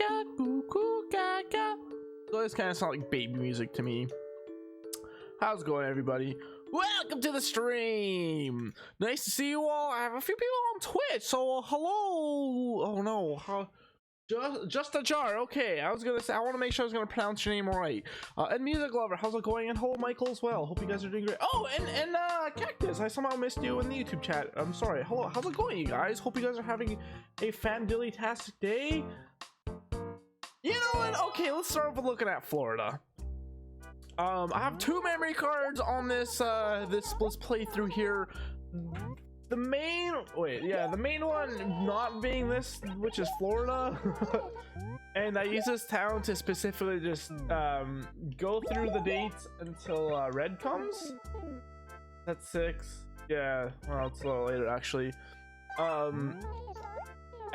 gaga, cuckoo gaga. So this kind of sounds like baby music to me. How's it going, everybody? Welcome to the stream. Nice to see you all. I have a few people on Twitch, so hello. Oh no, just a jar. Okay, I was gonna say I want to make sure I was gonna pronounce your name right. And music lover, how's it going? And hello, Michael, as well. Hope you guys are doing great. Oh, and Cactus, I somehow missed you in the YouTube chat. I'm sorry. Hello, how's it going, you guys? Hope you guys are having a fan-dilly-tastic day. You know what? Okay, let's start with looking at Florida. I have 2 memory cards on this this playthrough here. The main one not being this, which is Florida. And I use this town to specifically just go through the dates until red comes. That's 6. Yeah, well, it's a little later actually.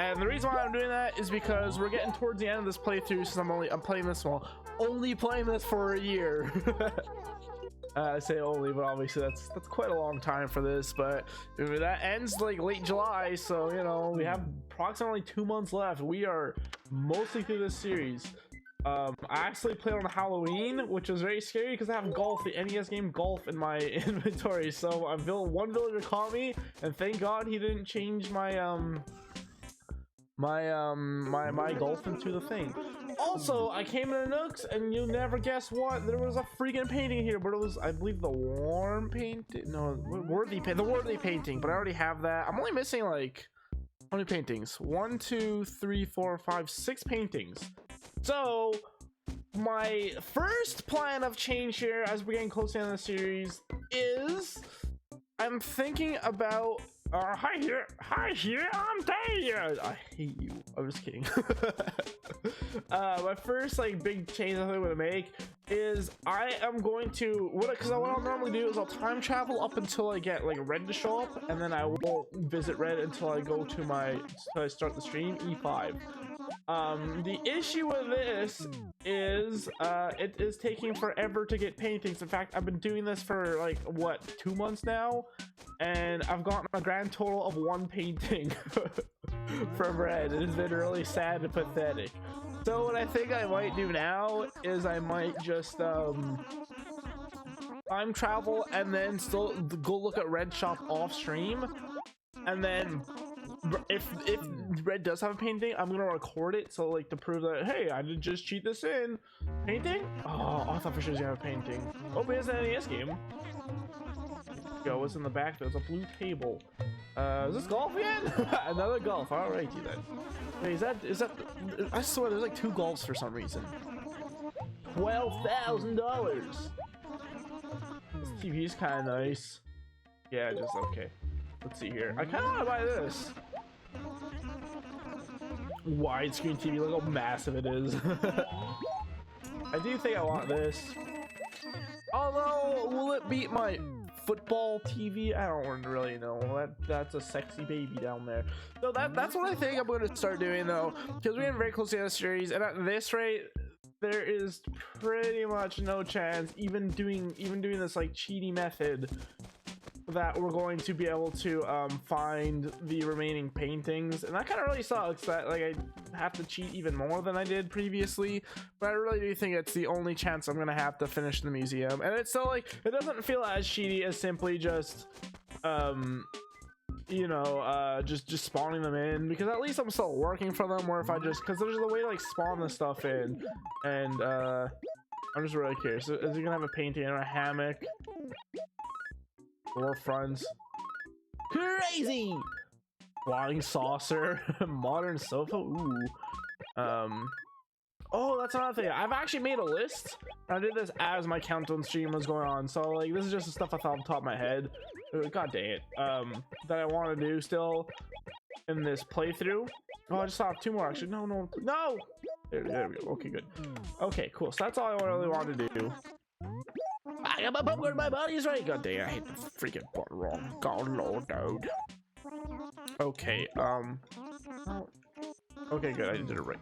And the reason why I'm doing that is because we're getting towards the end of this playthrough, so I'm playing this one. Only playing this for a year. I say only, but obviously that's quite a long time for this. But that ends like late July, so you know we have approximately 2 months left. We are mostly through this series. I actually played on Halloween, which was very scary because I have golf, the NES game Golf, in my inventory. So I built one villager caught me, and thank God he didn't change my my golf into the thing. Also, I came in Nooks, and you'll never guess what, there was a freaking painting here, but it was, I believe, the warm painting. No, the worthy painting, but I already have that. I'm only missing like how many paintings? 1, 2, 3, 4, 5, 6 paintings. So my first plan of change here as we're getting close to the end of the series is I'm thinking about hi here, I'm Dave. I hate you. I'm just kidding. My first like big change I'm gonna make is I am going to what I'll normally do is I'll time travel up until I get like red to show up, and then I won't visit red until I go to I start the stream E5. The issue with this is it is taking forever to get paintings. In fact, I've been doing this for like what, 2 months now, and I've gotten a grand total of 1 painting from red. It has been really sad and pathetic. So what I think I might do now is I might just time travel and then still go look at red shop off stream, and then if red does have a painting, I'm gonna record it, so like to prove that, hey, I didn't just cheat this in. Painting? Oh, I thought for sure he was gonna have a painting. Oh, but it's an NES game. Go, what's in the back? There's a blue table. Is this golf again? Another golf. Alrighty then. Wait, is that I swear there's like 2 golfs for some reason. $12,000. This TV is kind of nice. Yeah, just okay. Let's see here. I kind of want to buy this. Widescreen TV, look how massive it is. I do think I want this. Although, will it beat my football TV? I don't really know. That's a sexy baby down there. So that's what I think I'm going to start doing though, because we're getting very close to the end of the series, and at this rate, there is pretty much no chance, even doing this like cheaty method, that we're going to be able to find the remaining paintings. And that kind of really sucks that like I have to cheat even more than I did previously, but I really do think it's the only chance I'm gonna have to finish the museum. And it's still like, it doesn't feel as cheaty as simply just you know, just spawning them in, because at least I'm still working for them, or if I just, because there's a way to like spawn this stuff in, and I'm just really curious. So is he gonna have a painting or a hammock? Door fronts. Crazy! Flying saucer. Modern sofa. Ooh. Oh, that's another thing. I've actually made a list. I did this as my countdown stream was going on, so like this is just the stuff I thought off the top of my head. God dang it. That I want to do still in this playthrough. Oh, I just saw 2 more actually. No. There we go. Okay, good. Okay, cool. So that's all I really wanted to do. I got my popcorn, my body's right. God dang, I hate the freaking button wrong. God lord, dude. Okay, okay, good, I did it right.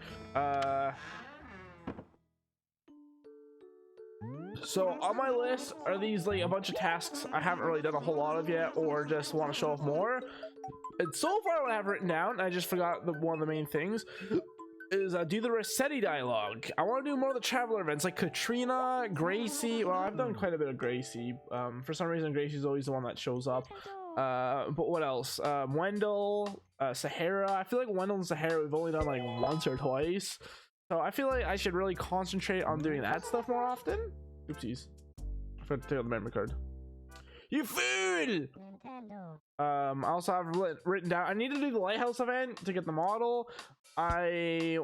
So on my list are these like a bunch of tasks I haven't really done a whole lot of yet, or just want to show off more. And so far what I have written down, I just forgot one of the main things, is do the Rossetti dialogue. I want to do more of the traveler events like Katrina, Gracie. Well, I've done quite a bit of Gracie. For some reason, Gracie's always the one that shows up. But what else? Wendell, Sahara. I feel like Wendell and Sahara we've only done like once or twice. So I feel like I should really concentrate on doing that stuff more often. Oopsies. I forgot to take out the memory card. You fool! I also have written down I need to do the lighthouse event to get the model. There's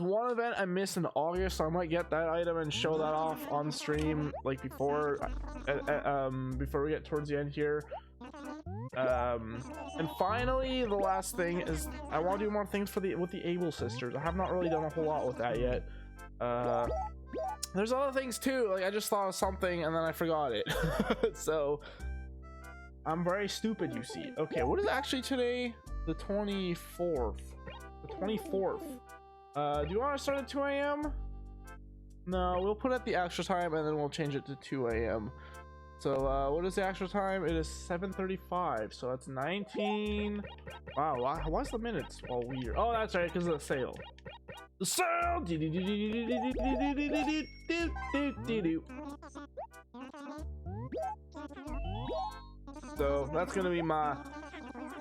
one event I missed in August, so I might get that item and show that off on stream like before we get towards the end here. And finally the last thing is I want to do more things with the Able sisters. I have not really done a whole lot with that yet. There's other things too, like I just thought of something and then I forgot it. So I'm very stupid, you see. Okay, what is actually today? The 24th. The 24th. Do you want to start at 2 a.m? No, we'll put at the extra time and then we'll change it to 2 a.m. So what is the extra time? It is 7:35, so that's 19. Wow, why's the minutes all weird? Oh, that's right, because of the sale. The sale. So that's gonna be my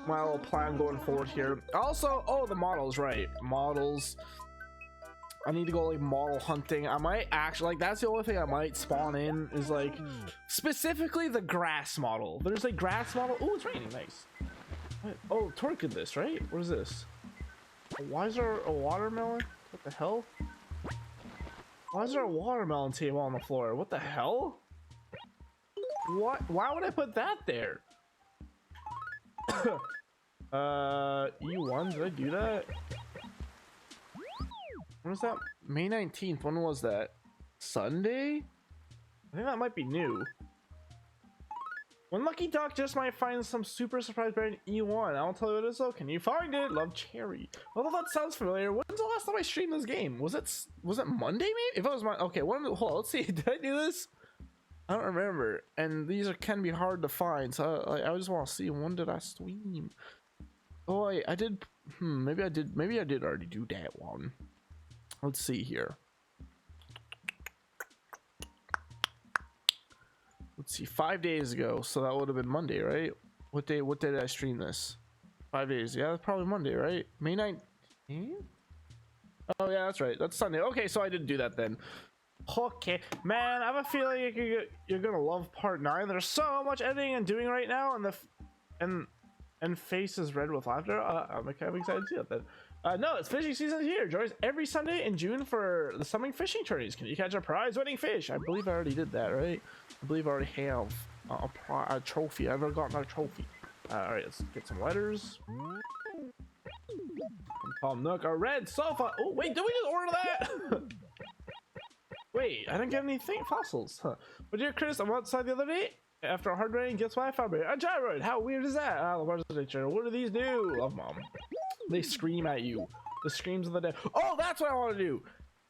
little plan going forward here. Also, oh, the models, right? Models. I need to go like model hunting. I might actually like that's the only thing I might spawn in is like specifically the grass model. There's a grass model. Oh, it's raining. Nice. What? Oh, Torque did this, right? What is this? Why is there a watermelon? What the hell? Why is there a watermelon table on the floor? What the hell? What? Why would I put that there? E1, did I do that? When was that? May 19th. When was that? Sunday? I think that might be new. When Lucky Duck just might find some super surprise berry in E1. I won't tell you what it is though. Can you find it? Love Cherry. Although that sounds familiar. When's the last time I streamed this game? Was it Monday maybe? If it was okay, hold on, let's see. Did I do this? I don't remember. And these can be hard to find. So I just want to see, when did I stream? Oh, I did. Maybe I did already do that one. Let's see here. Let's see, 5 days ago, so that would have been Monday, right? What day did I stream this? 5 days. Yeah, that's probably Monday, right? May 19th? Oh yeah, that's right, that's Sunday. Okay, so I didn't do that then. Okay, man, I have a feeling you're gonna love part 9. There's so much editing and doing right now, and face is red with laughter. I'm kind of excited to see that. No, it's fishing season here. Join us every Sunday in June for the summer fishing tourneys. Can you catch a prize-winning fish? I believe I already did that, right? I believe I already have a trophy. I've never gotten a trophy. All right, let's get some letters. From Tom Nook, a red sofa. Oh, wait, did we just order that? Wait, I didn't get anything fossils. Huh. But dear Chris, I'm outside the other day. After a hard rain, guess what I found? A gyroid. How weird is that? What do these do? Love Mom. They scream at you. The screams of the dead. Oh, that's what I want to do.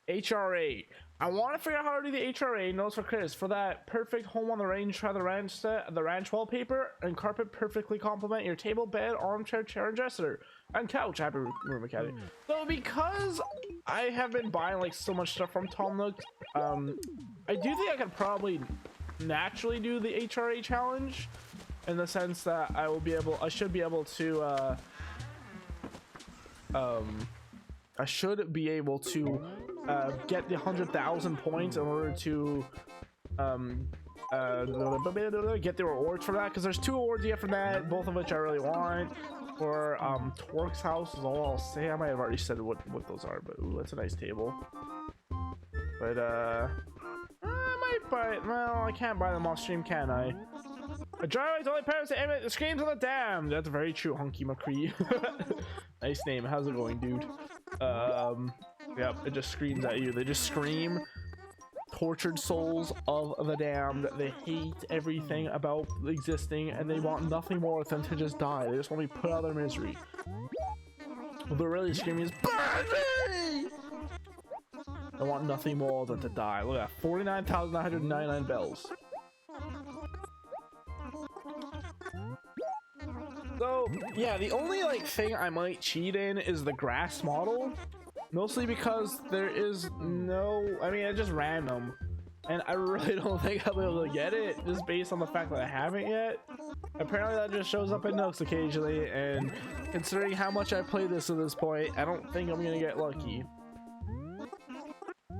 HRA. I want to figure out how to do the HRA. Notes for Chris. For that perfect home on the range, try the ranch set, the ranch wallpaper and carpet perfectly complement your table, bed, armchair, chair, and dresser, and couch. Happy room mechanic. So because I have been buying like so much stuff from Tom Nook, I do think I could probably naturally do the HRA challenge, in the sense that I should be able to get the 100,000 points in order to get the rewards for that, because there's 2 awards you get from that, both of which I really want. For Torque's house is all I'll say. I might have already said what those are, but ooh, that's a nice table. But I might buy it. Well, I can't buy them off stream, can I? A gyroid's only parents to emulate the screams of the damned. That's very true, Hunky McCree. Nice name. How's it going, dude? Yep, it just screams at you. They just scream. Tortured souls of the damned. They hate everything about existing, and they want nothing more than to just die. They just want to be put out of their misery. What they're really screaming is, burn me! They want nothing more than to die. Look at that, 49,999 bells. So So yeah, the only like thing I might cheat in is the grass model, mostly because there is no, I mean, it's just random, and I really don't think I'll be able to get it just based on the fact that I haven't yet. Apparently that just shows up in Nooks occasionally, and considering how much I played this at this point, I don't think I'm gonna get lucky.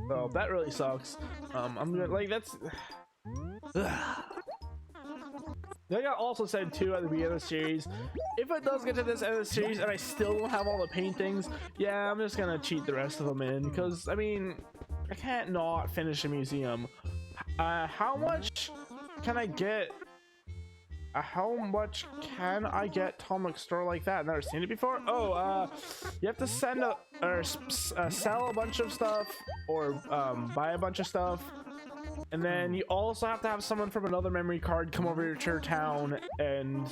So that really sucks. I'm gonna like that's. Like I also said too at the beginning of the series, if it does get to this end of the series and I still don't have all the paintings, yeah, I'm just gonna cheat the rest of them in, because I mean, I can't not finish a museum. How much can I get? How much can I get Atomic Store like that? I've never seen it before. Oh, you have to send a or sell a bunch of stuff, or buy a bunch of stuff. And then you also have to have someone from another memory card come over to your town and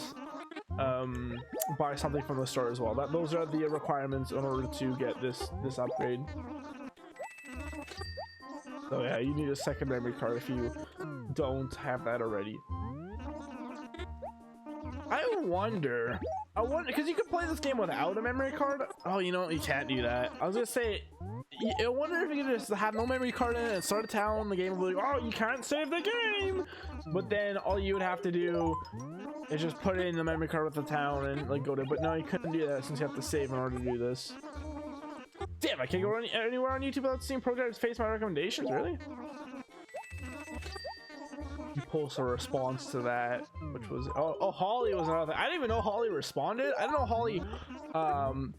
buy something from the store as well. Those are the requirements in order to get this upgrade. So yeah, you need a second memory card if you don't have that already. I wonder because you can play this game without a memory card. Oh, you know, you can't do that. I was gonna say, I wonder if you could just have no memory card in it and start a town, the game will be like, oh, you can't save the game. But then all you would have to do is just put it in the memory card with the town and like go to, but no, you couldn't do that since you have to save in order to do this. Damn, I can't go anywhere on YouTube without seeing programs face my recommendations, really? You post a response to that, which was oh Holly was another thing. I didn't even know Holly responded. I didn't know Holly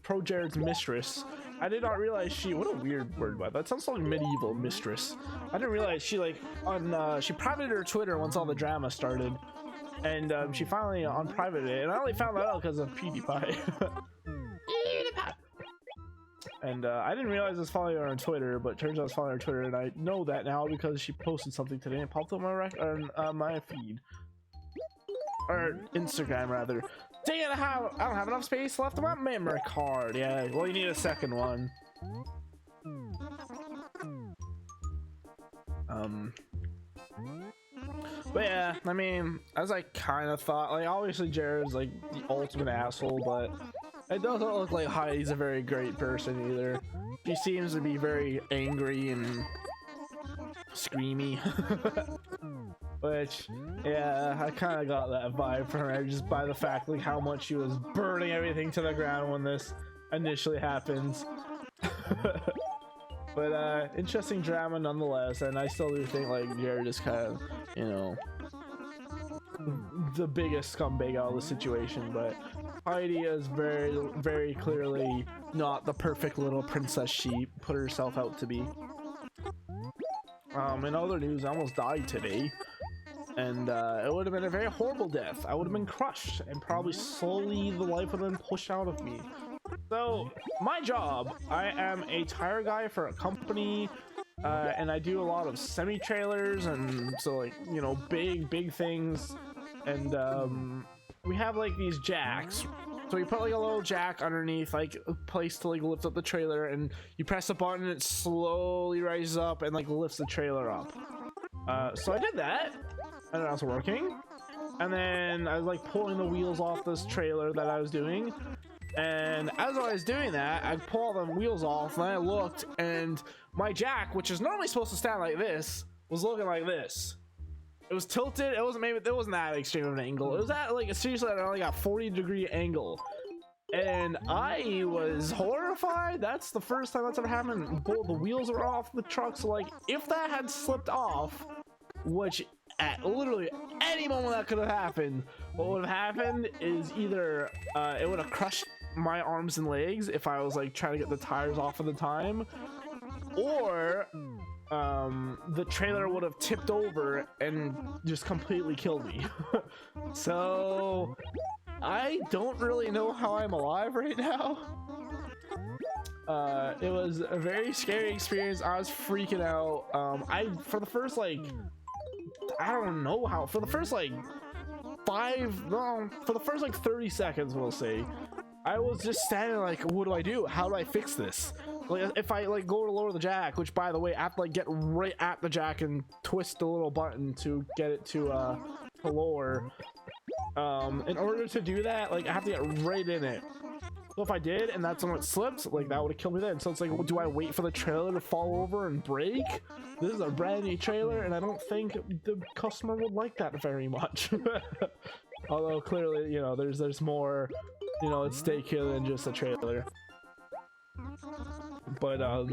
Pro Jared's mistress. I did not realize she, what a weird word, but that sounds like medieval mistress. I didn't realize she like on she privated her Twitter once all the drama started, and she finally unprivated it, and I only found that out because of PewDiePie. And I didn't realize I was following her on Twitter, but it turns out I was following her on Twitter, and I know that now because she posted something today and popped up on my feed, or Instagram rather. Dang it! I don't have enough space left on my memory card. Yeah, well, you need a second one. But yeah, I mean, as I kind of thought, like obviously Jared's like the ultimate asshole, but it doesn't look like Heidi's a very great person either. She seems to be very angry and screamy. Which, yeah, I kind of got that vibe from her just by the fact like how much she was burning everything to the ground when this initially happens. But interesting drama nonetheless, and I still do think like Jared is kind of, you know, the biggest scumbag out of the situation, but Heidi is very, very clearly not the perfect little princess she put herself out to be. In other news, I almost died today, and it would have been a very horrible death. I would have been crushed, and probably slowly the life would have been pushed out of me. So, my job, I am a tire guy for a company, and I do a lot of semi-trailers, and so like, you know, big things, and we have like these jacks. So you put like a little jack underneath, like a place to like lift up the trailer, and you press a button and it slowly rises up and like lifts the trailer up. So I did that, and it was working, and then I was like pulling the wheels off this trailer that I was doing, and as I was doing that, I pulled the wheels off, and I looked, and my jack, which is normally supposed to stand like this, was looking like this. It was tilted. It wasn't that extreme of an angle. It was at like seriously at only got 40-degree angle, and I was horrified. That's the first time that's ever happened. Both the wheels were off the truck, so like if that had slipped off, which at literally any moment that could have happened, what would have happened is either it would have crushed my arms and legs if I was like trying to get the tires off at the time, or the trailer would have tipped over and just completely killed me. So I don't really know how I'm alive right now. It was a very scary experience. I was freaking out. For the first like, I don't know how, for the first like 30 seconds, we'll say, I was just standing like, what do I do? How do I fix this? Like if I like go to lower the jack, which by the way, I have to like get right at the jack and twist the little button to get it to lower. In order to do that, like I have to get right in it. So if I did and that's when it slipped, like that would have killed me then. So it's like, well, do I wait for the trailer to fall over and break? This is a brand new trailer and I don't think the customer would like that very much. Although clearly, you know, there's more, you know, at stake here than just a trailer. But I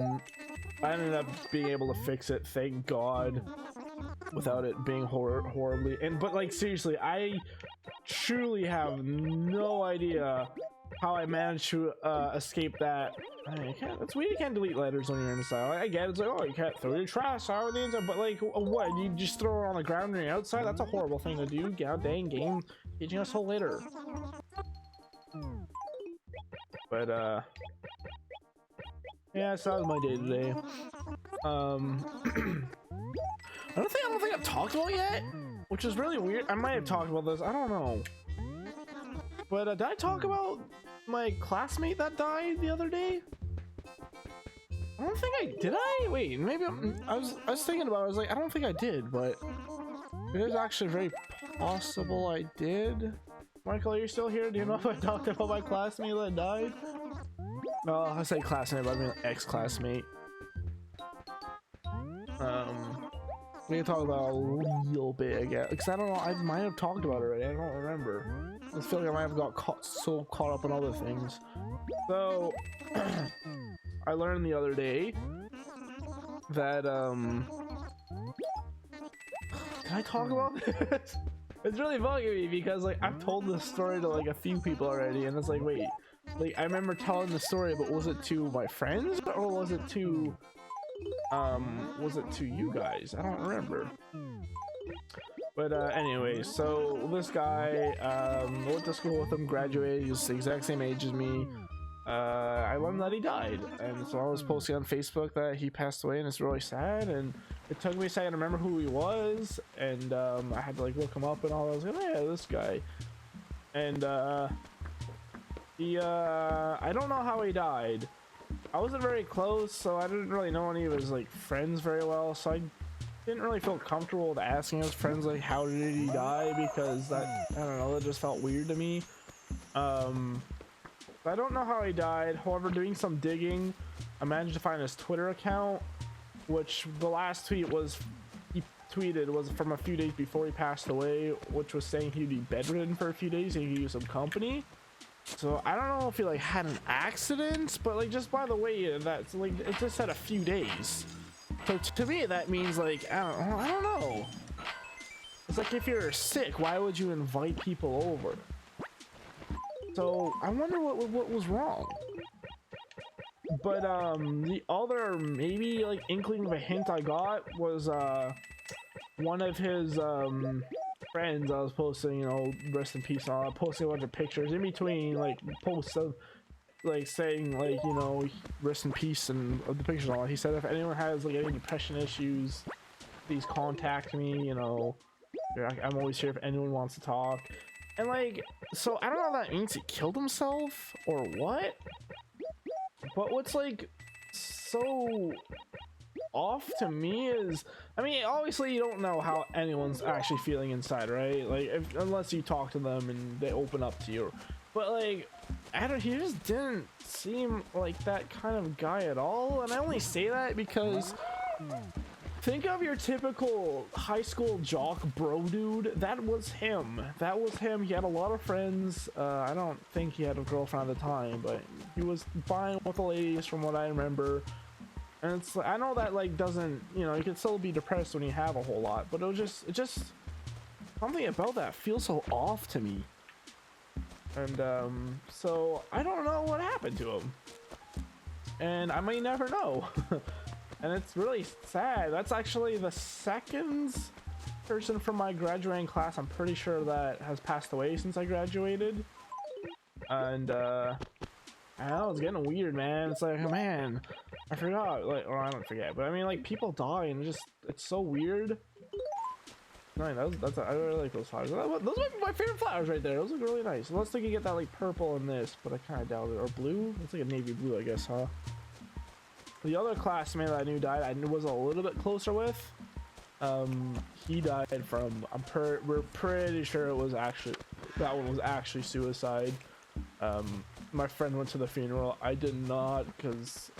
ended up being able to fix it, thank God, without it being horribly. But like seriously, I truly have no idea how I managed to escape that. I can't, it's weird you can't delete letters when you're inside. I get it, it's like, oh, you can't throw your trash out of the inside, but like, what, you just throw it on the ground when you're outside? That's a horrible thing to do. God dang, game teaching us whole later. But yeah, so that was my day today. I don't think I've talked about it yet, which is really weird. I might have talked about this, I don't know. But did I talk about my classmate that died the other day? I don't think I did. Wait, maybe I was thinking about it. I was like, I don't think I did, but it is actually very possible I did. Michael, are you still here? Do you know if I talked about my classmate that died? No, I say classmate, but I mean ex-classmate. We can talk about a little bit, I guess, because I don't know. I might have talked about it already. I don't remember. I feel like I might have got so caught up in other things. So I learned the other day that can I talk about this? It's really bugging me because like I've told this story to like a few people already, and it's like, wait, like I remember telling the story, but was it to my friends or was it to you guys? I don't remember. But anyway, so this guy, went to school with him, graduated, he was the exact same age as me. I learned that he died, and so I was posting on Facebook that he passed away, and it's really sad, and it took me a second to remember who he was, and I had to like look him up and all that. I was like, oh, yeah, this guy. And I don't know how he died. I wasn't very close, so I didn't really know any of his like friends very well, so I didn't really feel comfortable with asking his friends like how did he die, because that, I don't know, it just felt weird to me. I don't know how he died. However, doing some digging, I managed to find his Twitter account, which the last tweet was he tweeted was from a few days before he passed away, which was saying he'd be bedridden for a few days and he could use some company. So I don't know if he like had an accident, but like just by the way that's like it just said a few days. So to me that means like I don't know. It's like if you're sick, why would you invite people over? So I wonder what was wrong. But the other maybe like inkling of a hint I got was one of his friends I was posting, you know, rest in peace, posting a bunch of pictures in between like posts of like saying like, you know, rest in peace, and of the pictures and all. He said if anyone has like any depression issues, please contact me, you know, I'm always here if anyone wants to talk. And like, so I don't know if that means he killed himself or what, but what's like so off to me is, I mean, obviously you don't know how anyone's actually feeling inside, right? Like unless you talk to them and they open up to you, but like he just didn't seem like that kind of guy at all. And I only say that because think of your typical high school jock bro dude. That was him. He had a lot of friends. I don't think he had a girlfriend at the time, but he was fine with the ladies from what I remember. And it's like, I know that like doesn't, you know, you can still be depressed when you have a whole lot, but it just something about that feels so off to me. And so I don't know what happened to him, and I may never know. And it's really sad. That's actually the second person from my graduating class, I'm pretty sure, that has passed away since I graduated. And I don't know, it's getting weird, man. It's like, man, I forgot, like, or I don't forget, but I mean, like, people die and it's so weird. Nice, I really like those flowers. Those might be my favorite flowers right there. Those look really nice. Unless they can get that like purple in this, but I kind of doubt it. Or blue? It's like a navy blue, I guess, huh? The other classmate that I knew died, I was a little bit closer with. He died from, we're pretty sure it was actually, that one was actually suicide. My friend went to the funeral. I did not, because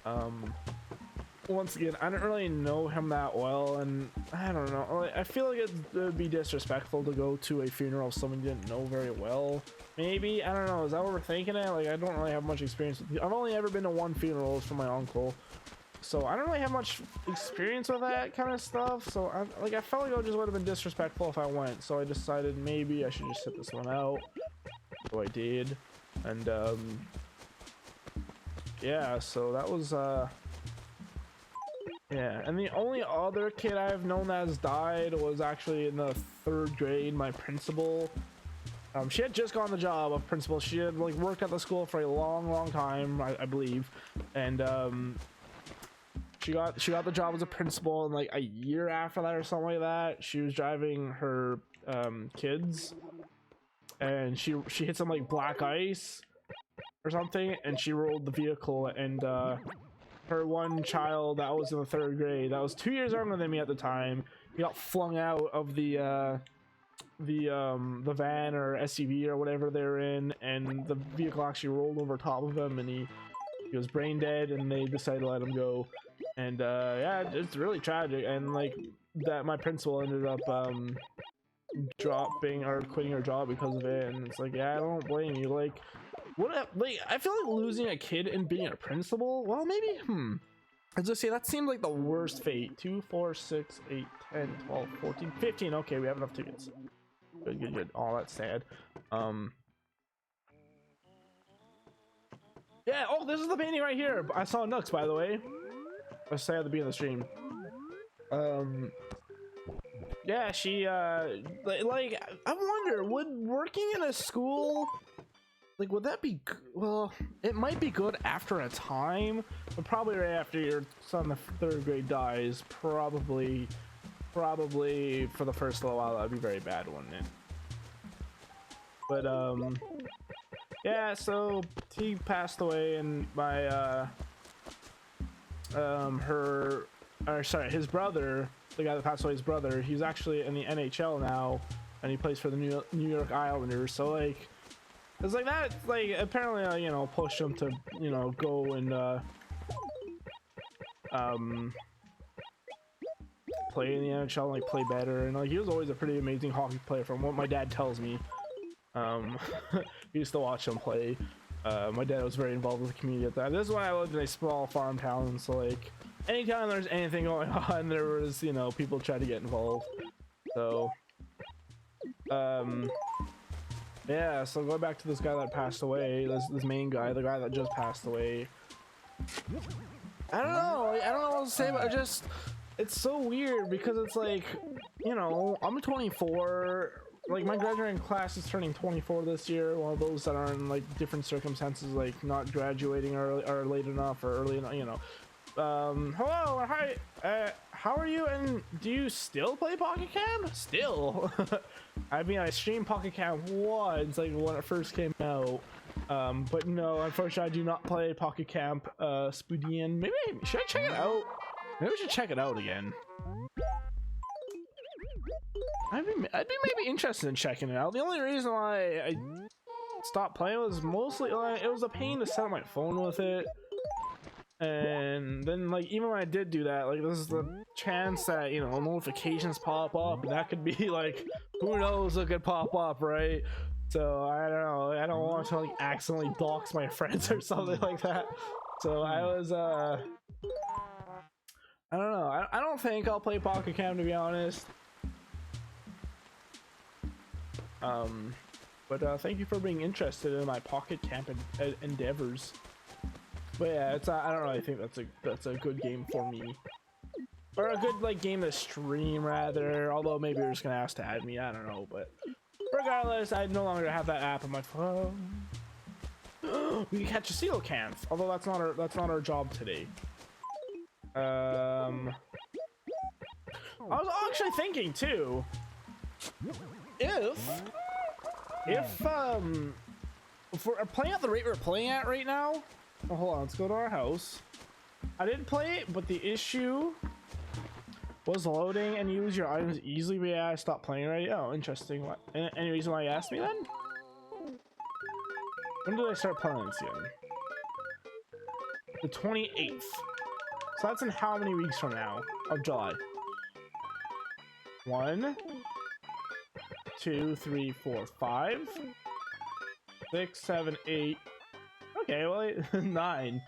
once again, I didn't really know him that well, and I don't know, I feel like it would be disrespectful to go to a funeral of someone you didn't know very well. Maybe, I don't know, is that what we're thinking it? Like, I don't really have much experience. I've only ever been to one funeral from my uncle, so I don't really have much experience with that kind of stuff. So I felt like it just would have been disrespectful if I went, so I decided maybe I should just sit this one out. So I did, and yeah, so that was yeah. And the only other kid I've known that has died was actually in the 3rd grade. My principal, she had just gotten the job of principal. She had like worked at the school for a long time, I believe, and she got the job as a principal, and like a year after that or something like that, she was driving her kids, and she hit some like black ice or something, and she rolled the vehicle, and her one child that was in the 3rd grade, that was 2 years younger than me at the time, he got flung out of the van or SUV or whatever they're in, and the vehicle actually rolled over top of him, and he was brain dead, and they decided to let him go. And yeah, it's really tragic, and like that my principal ended up dropping or quitting her job because of it, and it's like, yeah, I don't blame you. Like, what, like, I feel like losing a kid and being a principal, well, maybe, I just say that seemed like the worst fate. 2, 4, 6, 8, 10, 12, 14, 15. Okay, we have enough tickets. Good. Oh, that's sad. Yeah, oh, this is the painting right here. I saw Nooks, by the way. I say at the beginning of the stream. Yeah, she like I wonder, would working in a school, like, would that be, well, it might be good after a time, but probably right after your son in the 3rd grade dies, probably for the first little while that'd be very bad, wouldn't it? But yeah, so he passed away, and my his brother, the guy that passed away, his brother, he's actually in the NHL now, and he plays for the New York Islanders. So like, it's like that, like, apparently you know, pushed him to, you know, go and play in the NHL, like play better, and like he was always a pretty amazing hockey player from what my dad tells me. He used to watch him play. My dad was very involved with the community at that. This is when I lived in a small farm town, so like anytime there's anything going on, there was, you know, people try to get involved. So yeah, so going back to this guy that passed away, this main guy, the guy that just passed away, I don't know what to say, but it's so weird, because it's like, you know, I'm 24. Like, my graduating class is turning 24 this year. One of those that are in like different circumstances, like not graduating early or late enough or early enough, you know. Hello, hi, how are you, and do you still play Pocket Camp? Still? I mean, I streamed Pocket Camp once, like when it first came out, but no, unfortunately I do not play Pocket Camp Spoodian. Maybe, should I check it out? Maybe we should check it out again. I'd be maybe interested in checking it out. The only reason why I stopped playing was mostly like, it was a pain to set up my phone with it, and then like even when I did do that, like there's the chance that, you know, notifications pop up, and that could be like, who knows what could pop up, right? So I don't know, I don't want to like accidentally dox my friends or something like that. So I was I don't know, I don't think I'll play Pocket Camp, to be honest. But thank you for being interested in my Pocket Camp endeavors. But yeah, it's I don't really think that's a good game for me, or a good like game to stream rather. Although maybe you're just gonna ask to add me, I don't know. But regardless, I no longer have that app on my phone. We can catch a coelacanth, although that's not our job today. I was actually thinking too, if we're playing at the rate we're playing at right now, oh, hold on, let's go to our house. I did play it, but the issue was loading and use your items easily. But yeah, I stopped playing already. Oh, interesting. What? Any reason why you asked me then? When did I start playing this again? The 28th. So that's in how many weeks from now of July? 1, 2, 3, 4, 5, 6, 7, 8. Okay, well, 9.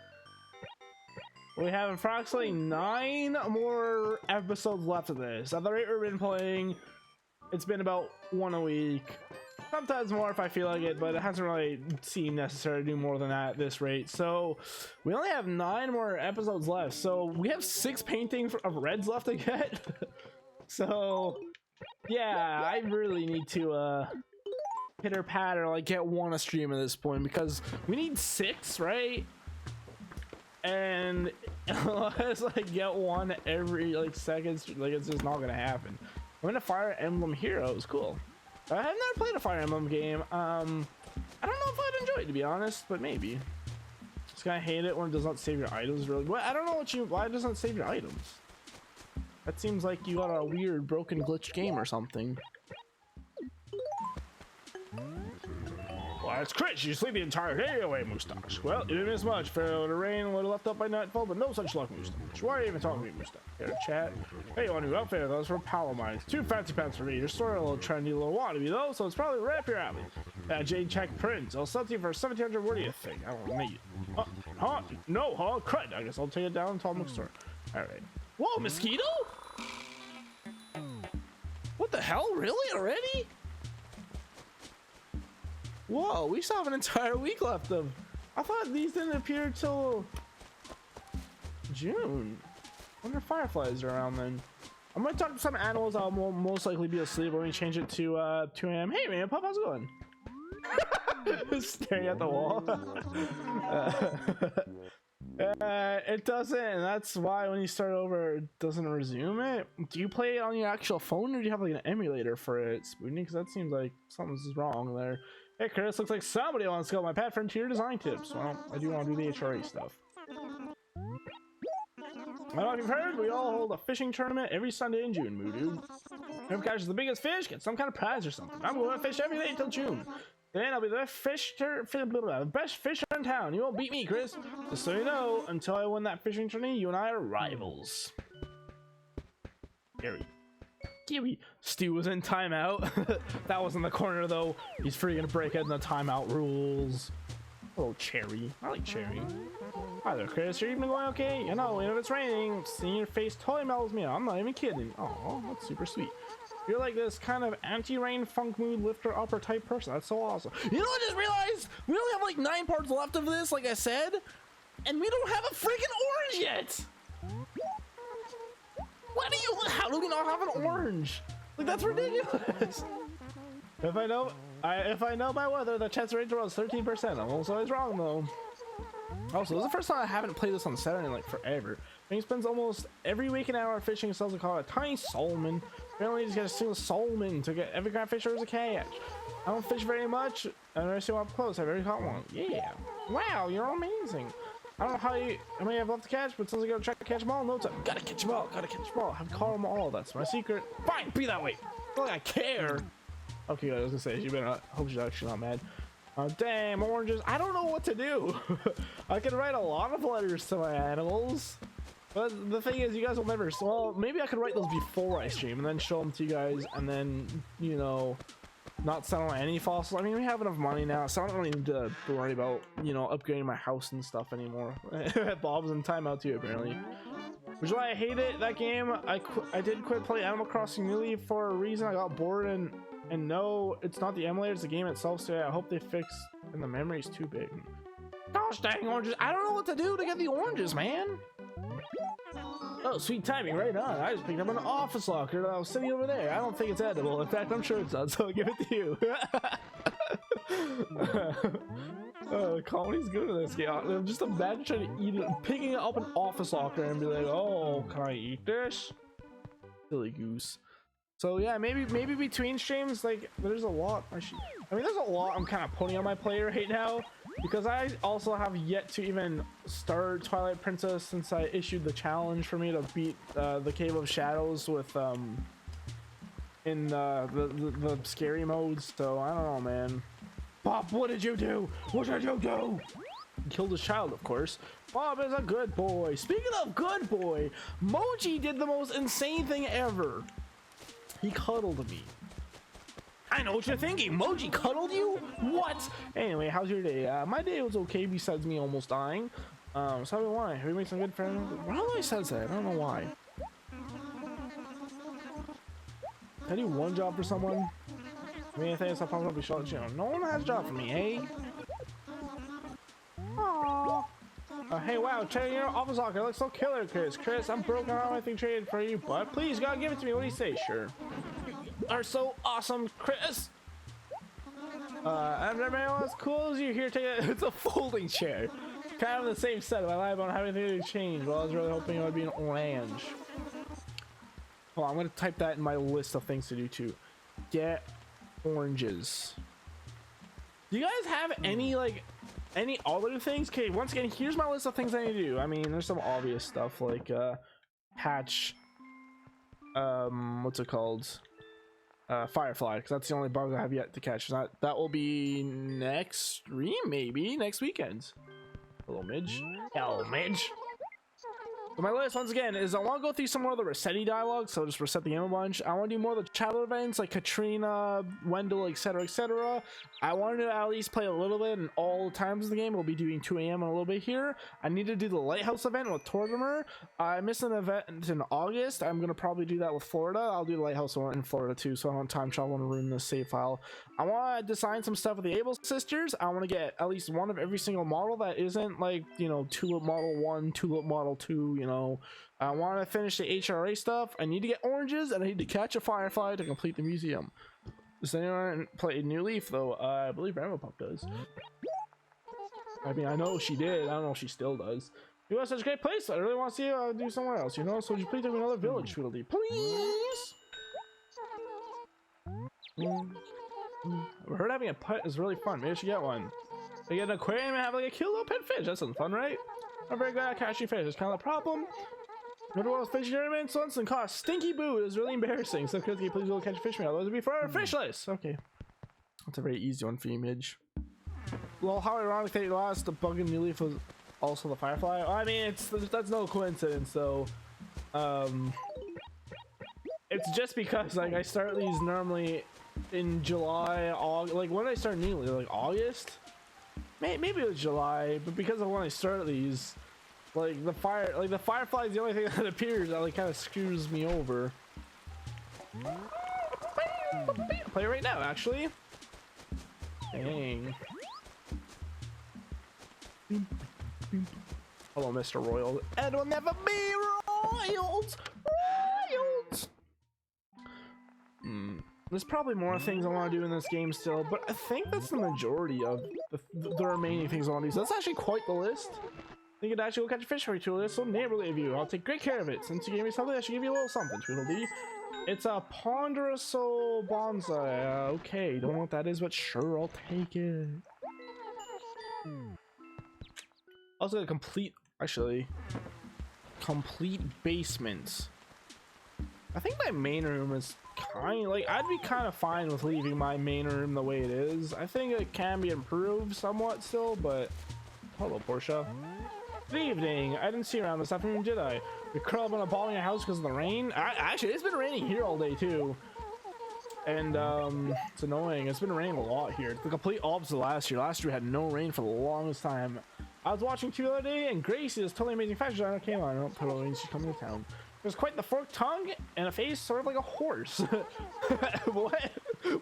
We have approximately 9 more episodes left of this. At the rate we've been playing, it's been about 1 a week. Sometimes more if I feel like it, but it hasn't really seemed necessary to do more than that at this rate. So we only have 9 more episodes left. So we have 6 paintings of reds left to get. So yeah, I really need to pitter patter, like get 1 a stream at this point, because we need 6, right? And unless I get 1 every like second, like it's just not gonna happen. I'm in a Fire Emblem Heroes, cool. I have never played a Fire Emblem game. I don't know if I'd enjoy it, to be honest, but maybe. Just kind of hate it when it does not save your items. Really, well, I don't know why it doesn't save your items. That seems like you got a weird broken glitch game or something. Well, that's Chris. You sleep the entire day away, Moustache. Well, you didn't miss much. Fair to rain, would have left up by nightfall, but no such luck, Moustache. Why are you even talking to me, Moustache? Here, chat. Hey, you want a new outfit? Those for Power Mines. 2 fancy pants for me. You're sort of a little trendy, little wannabe though, so it's probably right up your alley. Jade check prints. I'll sell to you for 1,700. What do you think? I don't need it. Huh? No, huh? Crud. I guess I'll take it down to the store. All right. Whoa, mosquito? What the hell? Really? Already? Whoa, we still have an entire week left of. I thought these didn't appear till June. I wonder if fireflies are around then. I'm gonna talk to some animals. I'll most likely be asleep when we change it to 2 a.m. Hey man, Pup, how's it going? Staring at the wall. It doesn't, and that's why when you start over, it doesn't resume it. Do you play it on your actual phone, or do you have like an emulator for it, Spoonie? Because that seems like something's wrong there. Hey Chris, looks like somebody wants to go my Pet Frontier design tips. Well, I do want to do the HRA stuff. I don't know if you've heard, we all hold a fishing tournament every Sunday in June, Moodoo. Whoever catches the biggest fish gets some kind of prize or something. I'm going to fish every day until June. Then I'll be the best fisher in town. You won't beat me, Chris. Just so you know, until I win that fishing tourney, you and I are rivals. Gary. Stu was in timeout. That was in the corner though. He's free gonna break out in the timeout rules. Oh, Cherry. I like Cherry. Hi there, Chris. Your evening going okay? You know, if it's raining, seeing your face totally mellows me out. I'm not even kidding. Oh, that's super sweet. You're like this kind of anti-rain funk mood lifter upper type person. That's so awesome. You know what I just realized? We only have like 9 parts left of this, like I said, and we don't have a freaking orange yet. How do we not have an orange? Like, that's ridiculous. If I know my weather, the chance rate was 13%. I'm almost always wrong though. Also, this is the first time I haven't played this on Saturday in like forever. He spends almost every week an hour fishing, sells a caught a tiny salmon. Apparently, you just gotta steal a salmon to get every kind of fish there is a catch. I don't fish very much. I never see one up close. I've already caught one. Yeah. Wow, you're amazing. I don't know how many I've left to catch, but since I gotta try to catch them all, no time. Gotta catch them all. Gotta catch them all. I've caught them all. That's my secret. Fine, be that way. Not like I care. Okay, good. I was gonna say, you better not. Hope she's actually not mad. Damn, oranges. I don't know what to do. I can write a lot of letters to my animals. But the thing is, you guys will never. Well, maybe I could write those before I stream and then show them to you guys, and then, you know, not sell on any fossils. I mean, we have enough money now, so I don't really need to worry about, you know, upgrading my house and stuff anymore. Bob's in timeout too, apparently. Which is why I hate it. That game, I did quit playing Animal Crossing New Leaf for a reason. I got bored, and no, it's not the emulator, it's the game itself. So yeah, I hope they fix. And the memory's too big. Gosh dang oranges! I don't know what to do to get the oranges, man. Oh, sweet timing, right on. I just picked up an office locker that was sitting over there. I don't think it's edible. In fact, I'm sure it's not, so I'll give it to you. Oh, comedy's good in this game. Just imagine trying to eat it, picking up an office locker and be like, oh, can I eat this? Silly goose. So yeah, maybe between streams, like, there's a lot. I mean, there's a lot I'm kind of putting on my plate right now, because I also have yet to even start Twilight Princess since I issued the challenge for me to beat the Cave of Shadows with in the scary modes. So I don't know, man. Bob, what did you do? What did you do? He killed his child, of course. Bob is a good boy. Speaking of good boy, Moji did the most insane thing ever. He cuddled me. I know what you're thinking. Moji cuddled you? What? Anyway, how's your day? My day was okay besides me almost dying. So why? Have you made some good friends? Why do I says that? I don't know why. Can I do one job for someone? I mean, I think it's a probably short, you know. No one has a job for me, eh? Aww. Hey, wow, check your office locker. It looks so killer, Chris. Chris, I'm broken. I don't have anything traded for you, but please, you gotta give it to me. What do you say? Sure. You are so awesome, Chris. I'm never as cool as you. Here, take it. It's a folding chair. Kind of the same set. I lied about having anything to change. Well, I was really hoping it would be an orange. Well, I'm gonna type that in my list of things to do too. Get oranges. Do you guys have any like any other things? Okay, once again, here's my list of things I need to do. I mean, there's some obvious stuff like hatch what's it called, Firefly, because that's the only bug I have yet to catch. That will be next stream, maybe next weekend. Hello, Midge. Hello, Midge. So my list, once again, is I want to go through some more of the Resetti dialogue, so just reset the game a bunch. I want to do more of the channel events like Katrina, Wendell, etc, etc. I wanted to at least play a little bit in all times of the game. We'll be doing 2 a.m. in a little bit here. I need to do the Lighthouse event with Tortimer. I missed an event in August. I'm going to probably do that with Florida. I'll do the Lighthouse one in Florida too, so I don't time travel and ruin the save file. I want to design some stuff with the Able sisters. I want to get at least one of every single model that isn't like, you know, Tulip Model 1, Tulip Model 2, you know. I want to finish the HRA stuff. I need to get oranges, and I need to catch a Firefly to complete the museum. Does anyone play New Leaf though? I believe Rainbow Pup does. I mean, I know she did. I don't know if she still does. You have such a great place. I really want to see you do somewhere else, you know? So would you please take me another village, Tweedledee? Please! I heard having a pet is really fun. Maybe I should get one. They get an aquarium and have like a cute little pet fish. That sounds fun, right? I'm very glad at catching fish. It's kind of a problem. Remember what fish tournament once and cost stinky boo. It was really embarrassing. So can you please go catch a fish for me? Otherwise it'll be for our fish list. Okay. That's a very easy one for you, Midge. Well, how ironic that you lost the bug in New Leaf was also the Firefly. I mean, that's no coincidence, so it's just because like I start these normally in July, August, like when did I start New Leaf? Like August? Maybe it was July, but because of when I start these, like the Firefly is the only thing that appears that like kind of screws me over. Play it right now, actually. Dang. Hello, Mr. Royal. And we'll never be royals. Royals. There's probably more things I want to do in this game still, but I think that's the majority of the remaining things I want to do. So that's actually quite the list. I think I'd actually go catch a fish for you, Tweedledee. That's so neighborly of you. I'll take great care of it. Since you gave me something, I should give you a little something, Tweedledee. It's a ponderous bonsai. Okay, don't know what that is, but sure, I'll take it. Also, a complete basement. I think my main room is kind of like, I'd be kind of fine with leaving my main room the way it is. I think it can be improved somewhat still, but hello, Portia. Good evening. I didn't see you around this afternoon, did I? We curl up in a ball in your house because of the rain? Actually, it's been raining here all day too. And it's annoying. It's been raining a lot here. It's the complete opposite of last year. Last year we had no rain for the longest time. I was watching TV the other day, and Gracie, this totally amazing fashion designer, came on. I don't put on, she's coming to town. There's quite the forked tongue and a face sort of like a horse. What?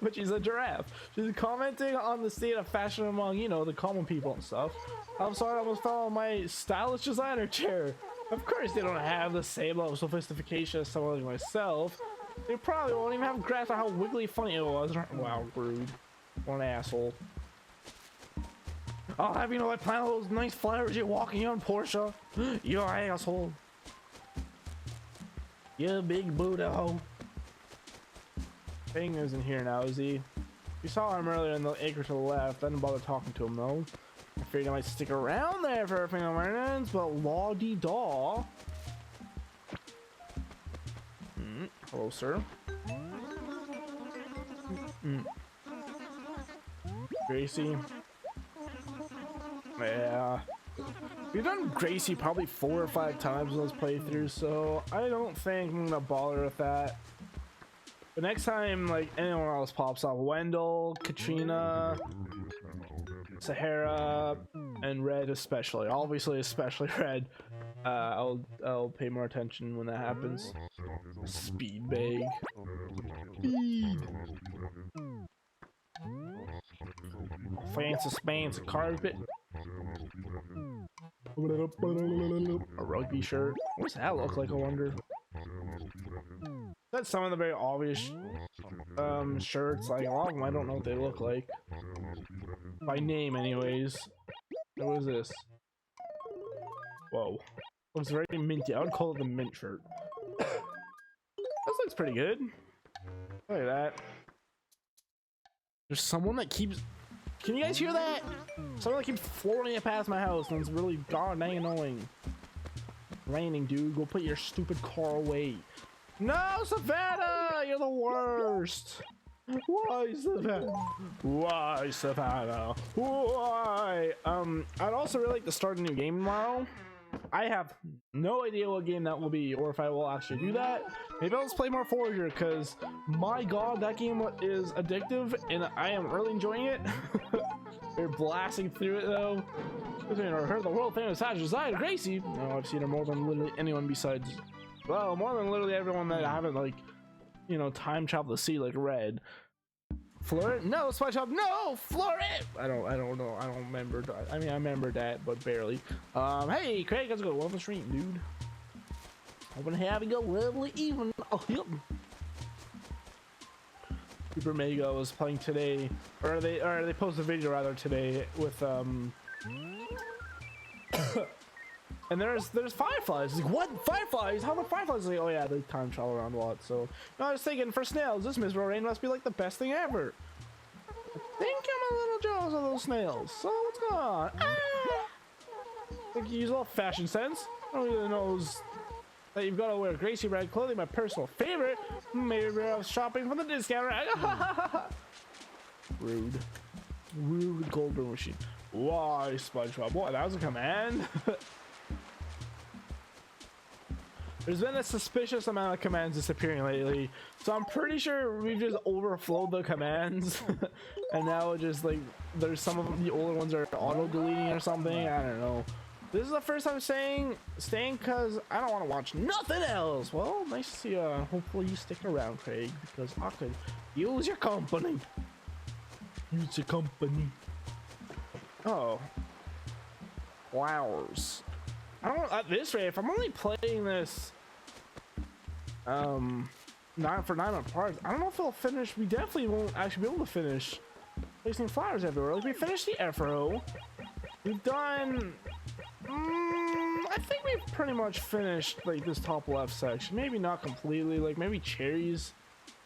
But she's a giraffe. She's commenting on the state of fashion among, you know, the common people and stuff. I'm sorry, I almost fell on my stylish designer chair. Of course they don't have the same level of sophistication as someone like myself. They probably won't even have a grasp on how wiggly funny it was. Wow, rude. What an asshole. I'll have you know I plant all those nice flowers you're walking on, Portia. You're an asshole. You big Buddha hoe. Fang isn't here now, is he? We saw him earlier in the acre to the left. I didn't bother talking to him though. I figured I might stick around there for a few minutes, but law-dee-daw. Hello, sir. Gracie. Yeah. We've done Gracie probably 4 or 5 times in those playthroughs, so I don't think I'm gonna bother with that. But next time, like, anyone else pops up, Wendell, Katrina, Sahara, and Red especially. Obviously, especially Red. I'll pay more attention when that happens. Speed bag. Speed. Fancy spancy carpet. A rugby shirt. What's that look like, I wonder? That's some of the very obvious shirts. Like, a lot of them I don't know what they look like. By name, anyways. What is this? Whoa. Looks very minty. I would call it the mint shirt. This looks pretty good. Look at that. There's someone that keeps... Can you guys hear that? Someone that keeps floating it past my house, and it's really god dang annoying. Raining, dude. Go put your stupid car away. No, Savannah! You're the worst! Why, Savannah? Why, Savannah? Why? I'd also really like to start a new game tomorrow. I have no idea what game that will be, or if I will actually do that. Maybe I'll just play more Forager, because my god, that game is addictive, and I am really enjoying it. They're blasting through it, though. I've heard the world famous Josiah Gracie. No, I've seen her more than literally anyone besides, well, more than literally everyone that I haven't, like, you know, time travel to see, like Red. Flirt? No, SpongeBob. No, flirt. I don't know. I don't remember. I mean, I remember that, but barely. Hey, Craig, let's go. Welcome to stream, dude. Hoping having a lovely evening. Oh, yep. Super Mega was playing today, or they posted a video rather today with and there's fireflies. Like, what fireflies? How the fireflies? Like, oh yeah, they time travel around a lot. So no, I was thinking, for snails, this miserable rain must be like the best thing ever. I think I'm a little jealous of those snails. So what's going on? Ah! Like, you use a little fashion sense. I don't even know that you've got to wear Gracie Red clothing. My personal favorite. Maybe we're shopping from the discount. Rude. Rude gold machine. Why, SpongeBob? What? That was a command. There's been a suspicious amount of commands disappearing lately, so I'm pretty sure we've just overflowed the commands. And now it just, like, there's some of them, the older ones are auto deleting or something. I don't know. This is the first time staying because I don't want to watch nothing else. Well, nice to see you. Hopefully you stick around, Craig, because I could use your company. Use your company. Oh, flowers. I don't, at this rate, if I'm only playing this 9 month parts, I don't know if it'll finish. We definitely won't actually be able to finish placing flowers everywhere. Like, we finished the Afro. We've done I think we've pretty much finished, like, this top left section. Maybe not completely, like maybe cherries.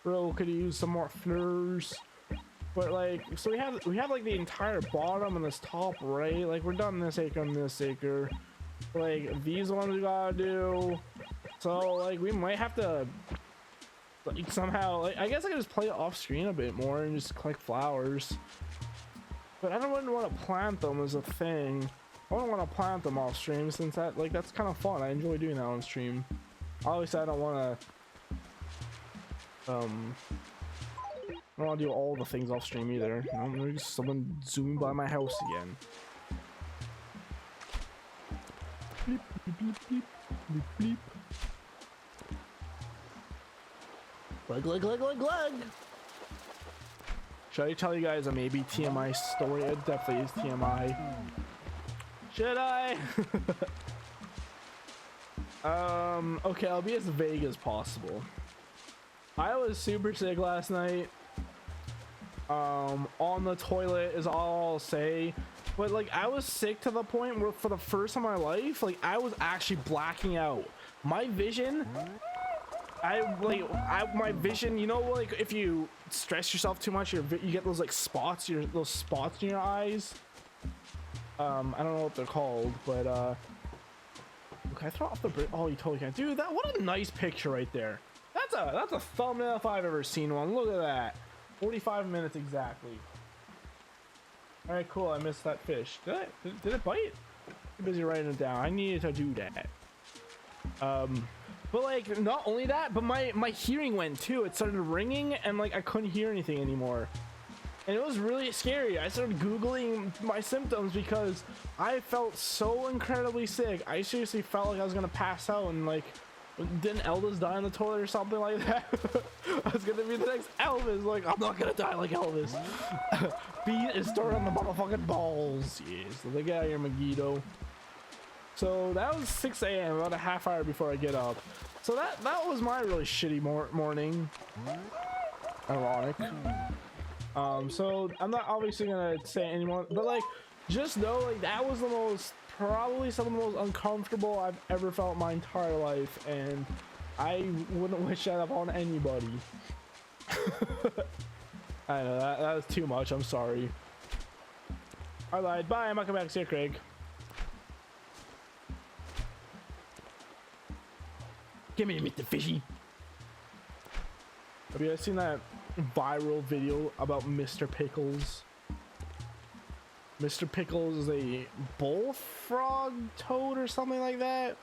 Bro, could use some more flowers. But, like, so we have like the entire bottom and this top right. Like, we're done this acre and this acre. Like, these ones we gotta do. So, like, we might have to, like, somehow, like, I guess I could just play it off screen a bit more and just collect flowers. But I don't really want to plant them as a thing. I don't want to plant them off stream, since that, like, that's kind of fun. I enjoy doing that on stream. Obviously, I don't want to I don't want to do all the things off stream either. You know, there's someone zooming by my house again. Bleep, bleep, bleep, bleep, bleep. Glug, glug, glug, glug, glug. Should I tell you guys a maybe TMI story? It definitely is TMI. Should I? Okay, I'll be as vague as possible. I was super sick last night. On the toilet is all I'll say. But, like, I was sick to the point where for the first time in my life, like, I was actually blacking out. My vision, my vision, you know, like, if you stress yourself too much, you get those, like, spots, those spots in your eyes. I don't know what they're called, but, okay, I throw off the bridge. Oh, you totally can't. Dude, what a nice picture right there. That's a thumbnail if I've ever seen one. Look at that. 45 minutes exactly. All right, cool. I missed that fish. Did it bite? I'm busy writing it down. I needed to do that. But like, not only that, but my hearing went too. It started ringing, and like I couldn't hear anything anymore, and it was really scary. I started Googling my symptoms because I felt so incredibly sick. I seriously felt like I was gonna pass out, and like, didn't Elvis die in the toilet or something like that? I was gonna be the next Elvis. Like, I'm not gonna die like Elvis. Beat is stored on the motherfucking balls. Yes, look out here, Megiddo. So that was 6 a.m. about a half hour before I get up. So that was my really shitty morning. Ironic. So I'm not obviously gonna say anymore, but like, just know like that was the most, probably some of the most uncomfortable I've ever felt my entire life, and I wouldn't wish that upon anybody. I know that was too much. I'm sorry. I lied. Bye. I'm not coming back to see you, Craig. Give me Mr. Fishy. Have you guys seen that viral video about Mr. Pickles? Mr. Pickles is a bullfrog toad or something like that.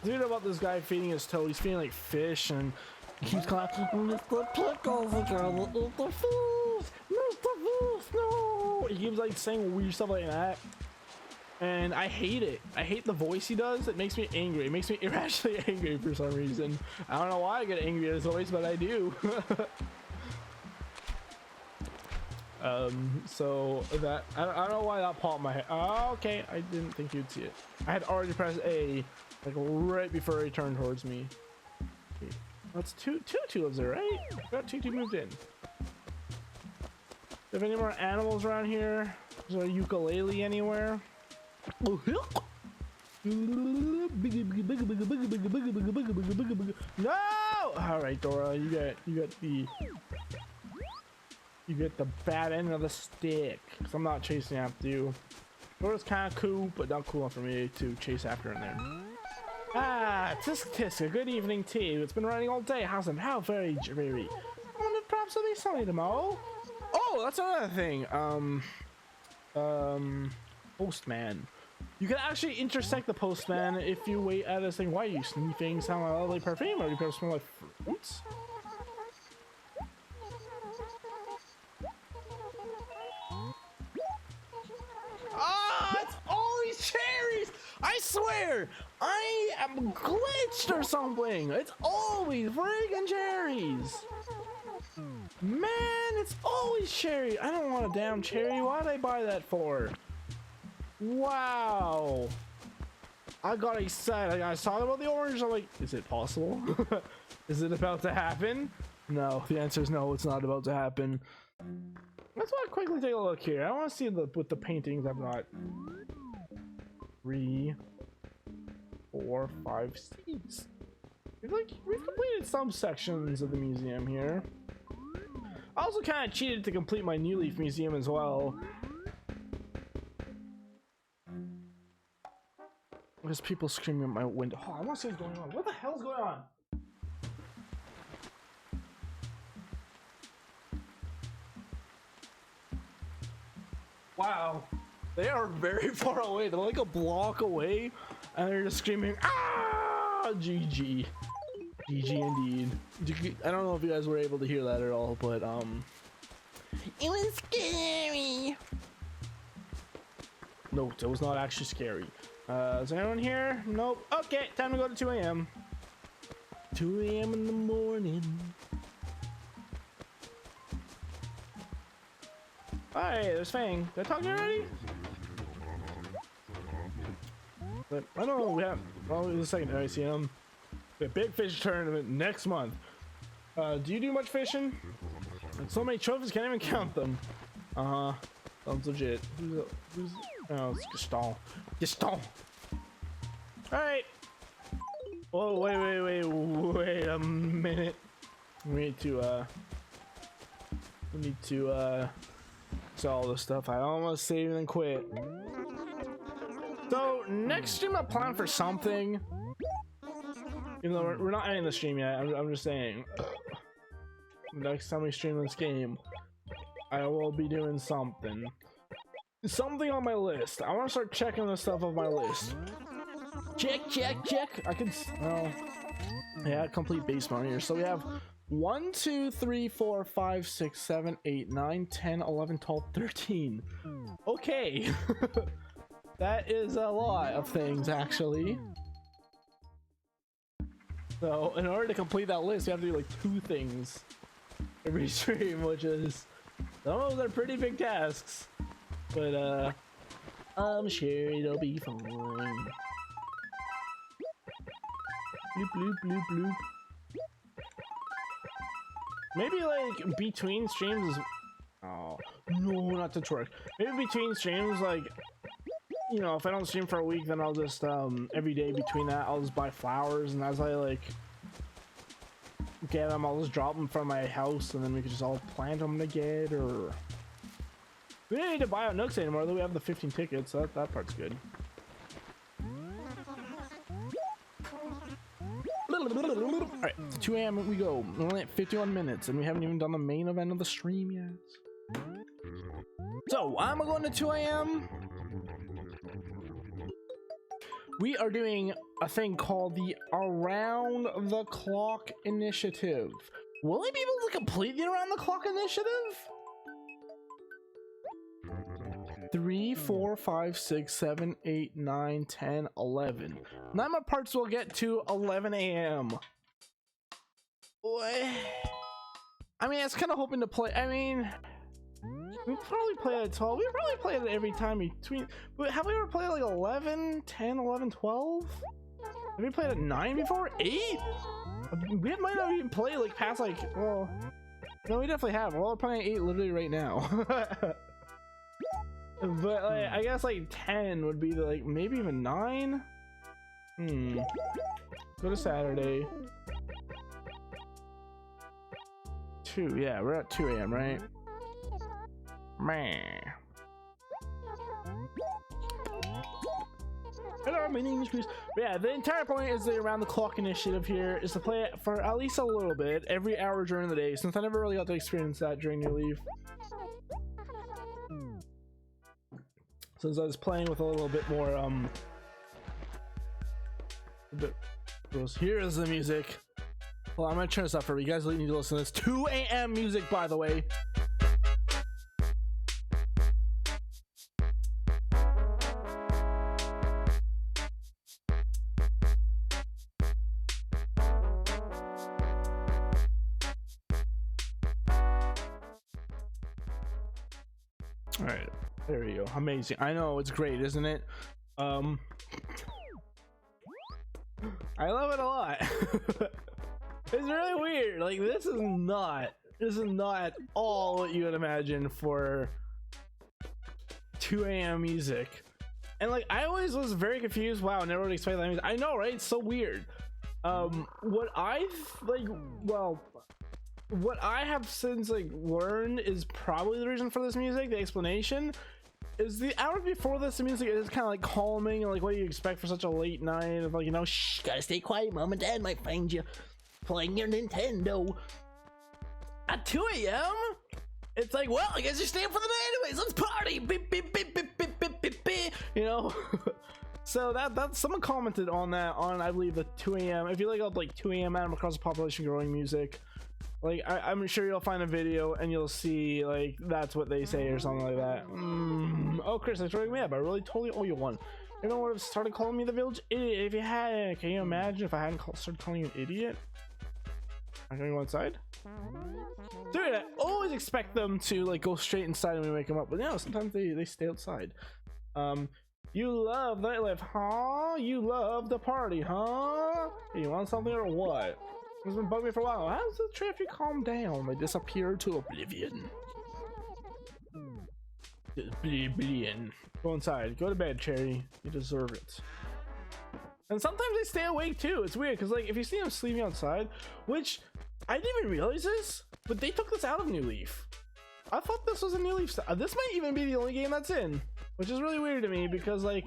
Dude, about this guy feeding his toad. He's feeding like fish, and he keeps calling Mr. Pickles again. Mr. Fish, Mr. Fish, no. He keeps like saying weird stuff like that. And I hate it. I hate the voice he does. It makes me angry. It makes me irrationally angry for some reason. I don't know why I get angry at his voice, but I do. So that I don't know why that popped my head. Oh, okay, I didn't think you'd see it. I had already pressed A, like right before he turned towards me. Okay. That's two lives there, right? Got two moved in. Do you have any more animals around here? Is there a ukulele anywhere? No! All right, Dora, you get the bad end of the stick. Cause I'm not chasing after you. Dora's kind of cool, but not cool enough for me to chase after in there. Ah, tisk tisk. Good evening to you. It's been raining all day. Hasn't? How very dreary. I wonder if perhaps there'll be sunny tomorrow. Oh, that's another thing. Postman. You can actually intersect the postman if you wait at this thing. Why are you sniffing? Sound like lovely perfume, or do you smell like fruits? Ah, it's always cherries! I swear, I am glitched or something. It's always freaking cherries. Man, it's always cherry. I don't want a damn cherry. Why did I buy that for? Wow. I got excited. I was talking about the orange. I'm like, is it possible? Is it about to happen? No, the answer is no, it's not about to happen. Let's quickly take a look here. I want to see with the paintings I've got. 3, 4, 5, 6. We've completed some sections of the museum here. I also kind of cheated to complete my New Leaf Museum as well. There's people screaming at my window. Oh, I want to see what's going on. What the hell's going on? Wow. They are very far away. They're like a block away. And they're just screaming, ah! GG. GG indeed. I don't know if you guys were able to hear that at all, but it was scary. No, it was not actually scary. Is anyone here? Nope. Okay, time to go to 2 a.m. 2 a.m. in the morning. Hi, there's Fang. Did I talk to you already? But I don't know. We have probably the second I see him. The big fish tournament next month. Do you do much fishing? And so many trophies, can't even count them. Sounds legit. Who's oh, it's Gaston. Gaston. Alright. Oh, wait a minute. We need to sell all this stuff. I almost saved and quit. So next stream I plan for something. Even though we're not ending the stream yet, I'm just saying. Next time we stream this game, I will be doing something. something on my list. I want to start checking the stuff on my list. Check. I can, well, yeah, complete base mode here. So we have 1, 2, 3, 4, 5, 6, 7, 8, 9, 10, 11, 12, 13. Okay. That is a lot of things, actually. So in order to complete that list, you have to do like 2 things every stream, which is, some of them are pretty big tasks. But I'm sure it'll be fine. Bloop, bloop, bloop, bloop. Maybe like between streams. Oh no, not to twerk. Maybe between streams, like, you know, if I don't stream for a week, then I'll just every day between that, I'll just buy flowers, and as I like get them, I'll just drop them from my house, and then we can just all plant them together. We don't need to buy out Nooks anymore, though we have the 15 tickets, so that part's good. Alright, 2 a.m. we go. We're only at 51 minutes, and we haven't even done the main event of the stream yet. So, I'm going to 2 a.m. We are doing a thing called the Around the Clock Initiative. Will I be able to complete the Around the Clock Initiative? 3, 4, 5, 6, 7, 8, 9, 10, 11. None of my parts will get to 11 a.m. I mean, I was kind of hoping to play. I mean, we probably play it at 12. We probably play it every time between. But have we ever played like 11, 10, 11, 12? Have we played at 9 before? 8? We might not even play like past like. Well, no, we definitely have. Well, we're playing 8 literally right now. But like, I guess like 10 would be the, like, maybe even 9. Go to Saturday. 2, yeah, we're at 2 a.m. right? Man. Hello, my name is Chris. But yeah, the entire point is the Around the Clock Initiative here is to play it for at least a little bit every hour during the day, since I never really got to experience that during New Leaf. Since I was playing with a little bit more a bit gross. Here is the music. Well, I'm gonna turn this up for you guys. Need to listen to this 2 a.m. music, by the way. All right. There you go. Amazing. I know, it's great, isn't it? I love it a lot. It's really weird. Like, this is not at all what you would imagine for 2 a.m. music. And like, I always was very confused. Wow, I never would expect that music. I know, right? It's so weird. What I have since like learned is probably the reason for this music. The explanation is the hour before this, the music is kind of like calming and like what do you expect for such a late night of, like, you know, shh, gotta stay quiet, mom and dad might find you playing your Nintendo. At 2 a.m. it's like, well, I guess you're staying for the day anyways, let's party, beep, beep, beep, beep, beep, beep, beep, beep. You know. So that's someone commented on that on, I believe, the 2 a.m. if you look up like 2 a.m. Animal Crossing population growing music, like I'm sure you'll find a video and you'll see like that's what they say or something like that. Oh, Chris, thanks for waking me up. I really totally owe you one. Everyone would have started calling me the village idiot if you hadn't. Can you imagine if I hadn't started calling you an idiot? I'm gonna go inside. Dude, I always expect them to like go straight inside when we wake them up, but you know, sometimes they stay outside. You love nightlife, huh? You love the party, huh? You want something or what? It's been bugging me for a while. How's the traffic calm down? They disappear to oblivion. Oblivion. Go inside. Go to bed, Cherry. You deserve it. And sometimes they stay awake too. It's weird because like if you see them sleeping outside, which I didn't even realize this, but they took this out of New Leaf. I thought this was a New Leaf style. This might even be the only game that's in, which is really weird to me because like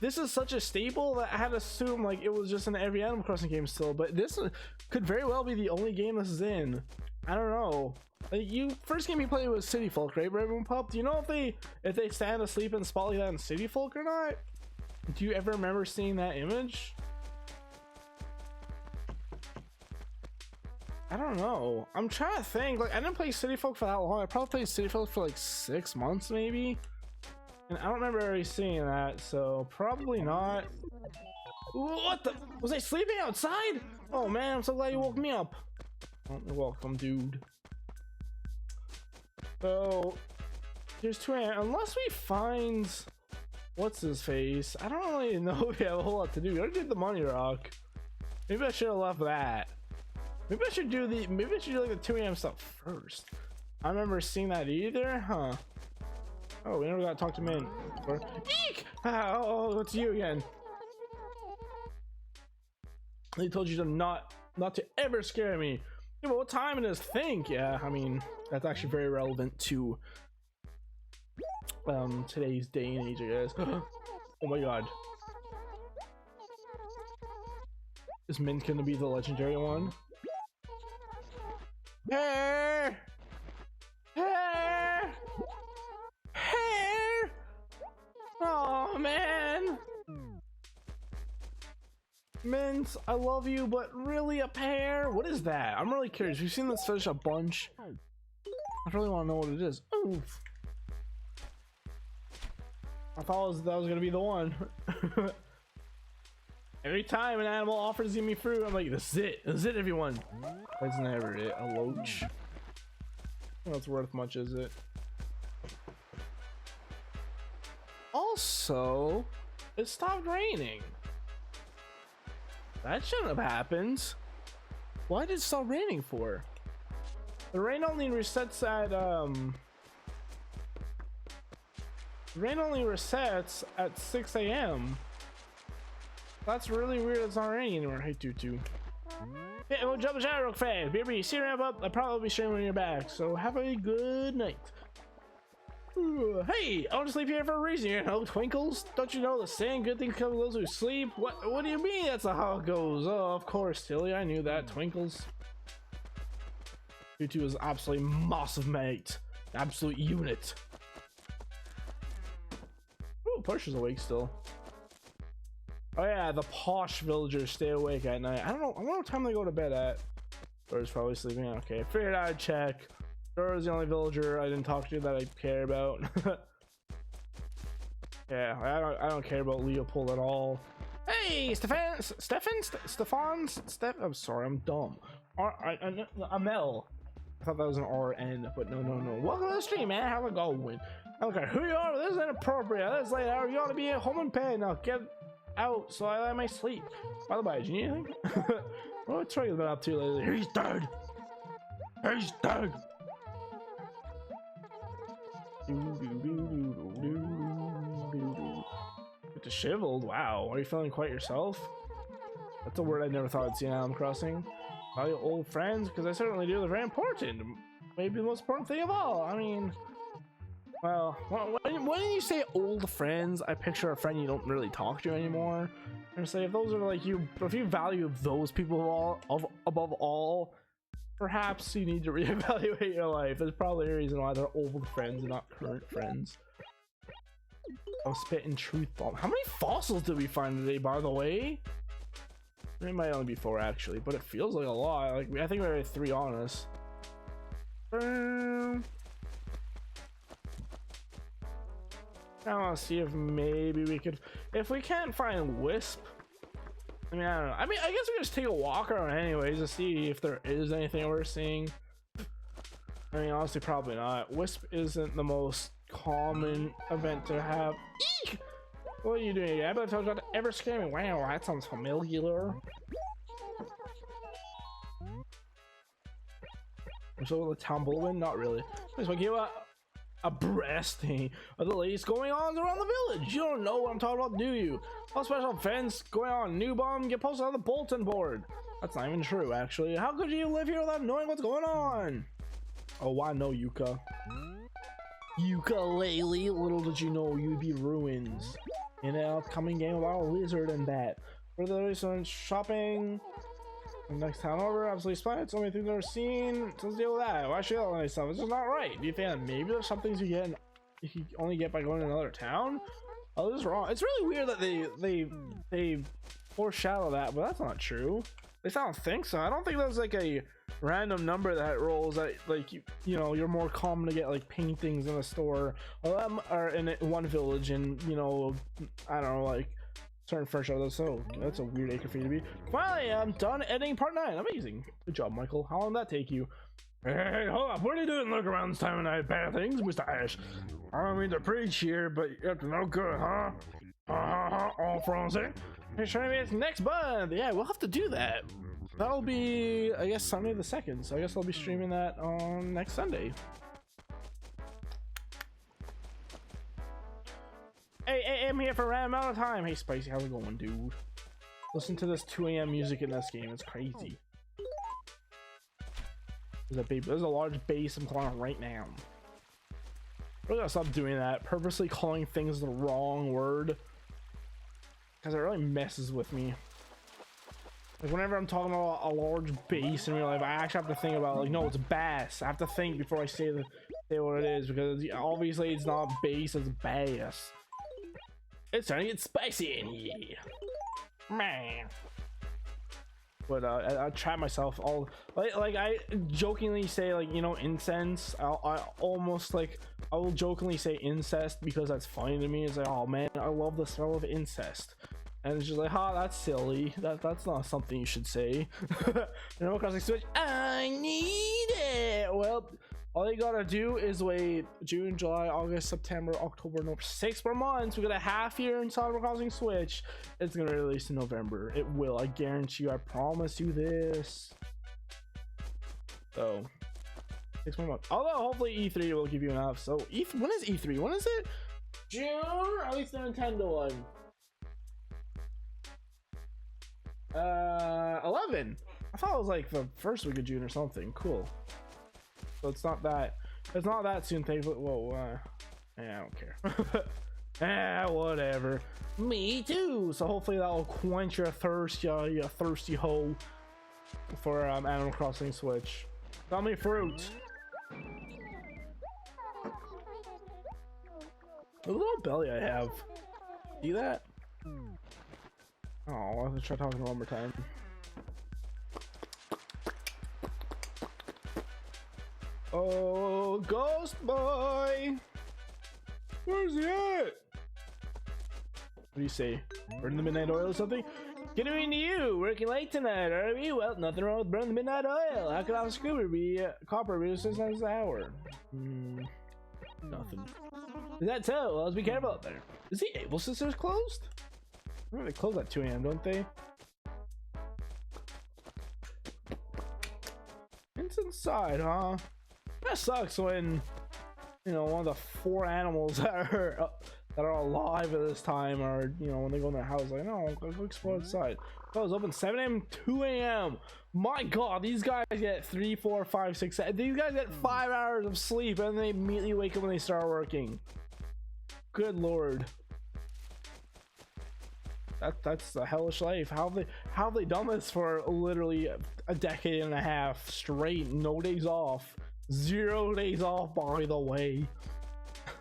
this is such a staple that I had to assume like it was just in every Animal Crossing game still, but this could very well be the only game this is in. I don't know. Like, you first game you played was City Folk, right, Raven Pup? Do you know if they stand asleep in a spot like that in City Folk or not? Do you ever remember seeing that image? I don't know. I'm trying to think. Like, I didn't play City Folk for that long. I probably played City Folk for like 6 months maybe, and I don't remember already seeing that, so probably not. What the? Was I sleeping outside? Oh man, I'm so glad you woke me up. Oh, you're welcome, dude. So there's 2 AM. Unless we find what's his face, I don't really know if we have a whole lot to do. We already did the money rock. Maybe I should have left that. Maybe I should do like the 2 AM stuff first. I remember seeing that either, huh? Oh, we never got to talk to Min. Eek! Oh, it's you again. They told you to not to ever scare me. Yeah, but what time it is? Think. Yeah, I mean, that's actually very relevant to today's day and age, I guess. Oh my god. Is Min gonna be the legendary one? Hair! Hair! Hair! Oh man! Mint, I love you, but really a pear? What is that? I'm really curious. We've seen this fish a bunch. I really want to know what it is. Oof. I thought that was gonna be the one. Every time an animal offers me fruit, I'm like, this is it. This is it, everyone. That's never it. A loach. I don't know it's worth much, is it? Also, it stopped raining. That shouldn't have happened. Why did it stop raining for? The rain only resets at rain only resets at 6 AM. That's really weird. It's not raining anymore. Hey, Tutu. Yeah, we'll jump the chat real fast. BRB, see you wrap up. I'll probably be streaming when you're back. So have a good night. Hey, I want to sleep here for a reason, you know, Twinkles. Don't you know the saying, good things come to those who sleep? What do you mean that's how it goes? Oh, of course, silly. I knew that, Twinkles. Tutu is absolutely massive, mate. Absolute unit. Oh, Push is awake still. Oh yeah, the posh villagers stay awake at night. I don't know. I wonder what time they go to bed at. Dora's probably sleeping. Okay, figured I'd check. Dora's the only villager I didn't talk to that I care about. Yeah, I don't care about Leopold at all. Hey, I'm sorry, I'm dumb. Amel. I thought that was an RN, but no. Welcome to the stream, man. How's it going? Okay, who you are? This is inappropriate. This late hour. You ought to be at home in bed. Now get out so I might sleep. By the way, do you need anything? What's Troy's been up to lately? He's dead. He's dead. Disheveled. Wow, are you feeling quite yourself? That's a word I never thought I'd see in Animal Crossing. Value old friends, because I certainly do. They're very important. Maybe the most important thing of all. I mean, well, when you say old friends, I picture a friend you don't really talk to anymore. And say if those are like you, if you value those people above all, perhaps you need to reevaluate your life. There's probably a reason why they're old friends and not current friends. I'm spitting truth bomb. How many fossils did we find today, by the way? It might only be 4 actually, but it feels like a lot. Like I think we had 3 on us. I want to see if maybe we could, if we can't find Wisp. I mean, I don't know. I mean, I guess we can just take a walk around anyways to see if there is anything we're seeing. I mean, honestly, probably not. Wisp isn't the most common event to have. Eek! What are you doing? I bet I told you not to ever scare me. Wow, that sounds familiar. So the tumblewind? Not really. Just want to give a breasting of the latest going on around the village. You don't know what I'm talking about, do you? All special events going on. New bomb get posted on the bulletin board. That's not even true, actually. How could you live here without knowing what's going on? Oh, I know, Yuka. Ukulele, little did you know you'd be ruins in an upcoming game about a lizard and that. For the recent shopping, Next town over, absolutely splendid. So many things I've never seen. Let's deal with that. Why should I all that stuff? It's just not right. Do you think that maybe there's some things you can only get by going to another town? Oh, this is wrong. It's really weird that they foreshadow that, but that's not true. At least I don't think so. I don't think there's like a random number that rolls that like you know you're more common to get like paintings in a store or in one village, and you know I don't know, like certain first show. So that's a weird acre for you to be. Finally, I'm done editing part 9. Amazing. Good job, Michael. How long did that take you? Hey, hold up. What are you doing looking around this time of night? Bad things, Mr. Ash. I don't mean to preach here, but you're up to no good, huh? All frozen. Hey, trying to be next month. Yeah, we'll have to do that. That'll be, I guess, Sunday the 2nd. So I guess I'll be streaming that on next Sunday. Hey, I'm here for a random amount of time. Hey, Spicy, how's it going, dude? Listen to this 2 a.m. music in this game. It's crazy. There's a large bass I'm calling right now. We're gonna stop doing that. Purposely calling things the wrong word. Because it really messes with me. Like whenever I'm talking about a large bass in real life, I actually have to think about like, no, it's bass. I have to think before I say what it is, because obviously it's not bass, it's bass. It's starting to get spicy in here, man. But I trap myself all like I jokingly say, like, you know, incense. I almost like I will jokingly say incest because that's funny to me. It's like, oh man, I love the smell of incest, and it's just like, ha, that's silly. That's not something you should say. Animal Crossing Switch, I need it. Well, all you gotta do is wait June, July, August, September, October, November, 6 more months. We got a half year in Animal Crossing Switch. It's gonna release in November. It will, I guarantee you. I promise you this. So 6 more months. Although hopefully E3 will give you enough. So when is E3? When is it? June, or at least the Nintendo one. 11. I thought it was like the first week of June or something. Cool. So it's not that soon, thankfully. Whoa, yeah, I don't care. Whatever. Me too. So hopefully that will quench your thirst, you thirsty hoe, for Animal Crossing Switch. Tell me fruit. The little belly I have. See that? Oh, I'll have to try talking one more time. Oh, ghost boy! Where's he at? What do you say? Burn the midnight oil or something? Good evening to you! Working late tonight, are you? Well, nothing wrong with burning the midnight oil. How could our scuba be copper be 6 times an hour? Nothing. Is that so? Well, let's be careful out there. Is the Able Sisters closed? They close at 2 a.m., don't they? It's inside, huh? That sucks when, you know, one of the 4 animals that are alive at this time are, you know, when they go in their house, like, no, go explore outside. Oh, it's open 7 a.m. 2 a.m. My god, these guys get 3, 4, 5, 6, 7. These guys get 5 hours of sleep and they immediately wake up when they start working. Good lord. That's the hellish life. How have they done this for literally a decade and a half straight? No days off. 0 days off, by the way.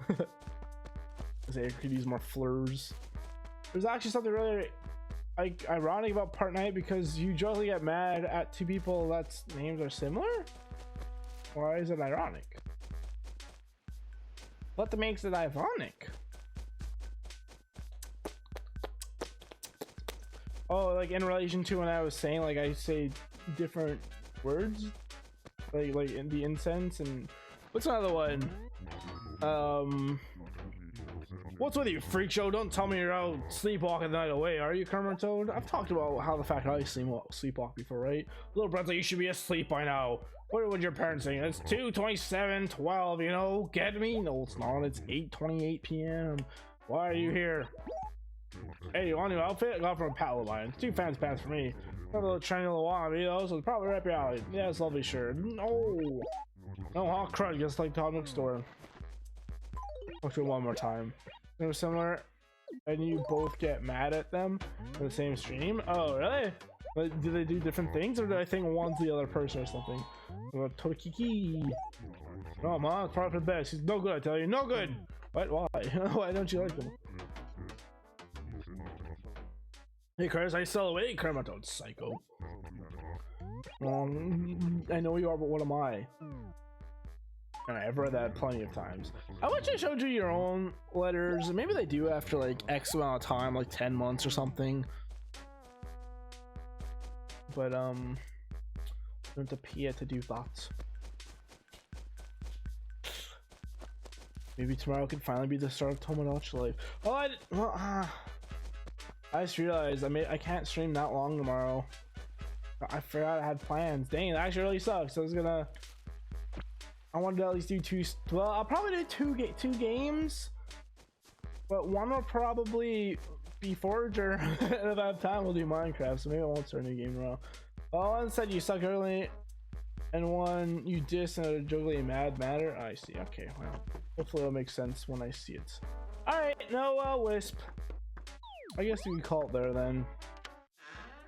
I could use more flurs. There's actually something really like ironic about part 9, because you usually get mad at 2 people that's names are similar. Why is it ironic? What makes it ironic? Oh, like in relation to when I was saying, like, I say different words, like in the incense, and what's another one? What's with you, freak show? Don't tell me you're out sleepwalking the night away, are you, Kermit Toad? I've talked about how the fact I sleepwalk before, right? Little brother, you should be asleep by now. What would your parents say? It's 2:27:12, you know? Get me? No, it's not. It's 8:28 p.m. Why are you here? Hey, you want a new outfit? I got it from a Palo Line. It's too fancy pants for me. Got a little trendy little wannabe though, so it's probably right up your alley. Yeah, it's a lovely shirt. No hot crud, just like Todd Nook's store. I'll do it one more time. They were similar, and you both get mad at them in the same stream. Oh, really? Like, do they do different things, or do I think one's the other person or something? Torikiki. No, man, it's probably for the best. He's no good, I tell you. No good! What? Why? Why don't you like him? Hey, Chris, I sell away, Kermit, psycho. I know you are, but what am I? And I've read that plenty of times. I wish I showed you your own letters. Maybe they do after like X amount of time, like 10 months or something. But don't appear to do that. Maybe tomorrow could finally be the start of Tomodachi life. Oh, I just realized I can't stream that long tomorrow. I forgot I had plans. Dang, that actually really sucks. I wanted to at least do two. Well, I'll probably do two games, but one will probably be Forager. And if I have time, we'll do Minecraft. So maybe I won't start a new game tomorrow. Well, one said you suck early, and one you diss and a juggly mad matter. I see. Okay, well, hopefully it'll make sense when I see it. All right, no Wisp. I guess you can call it there then.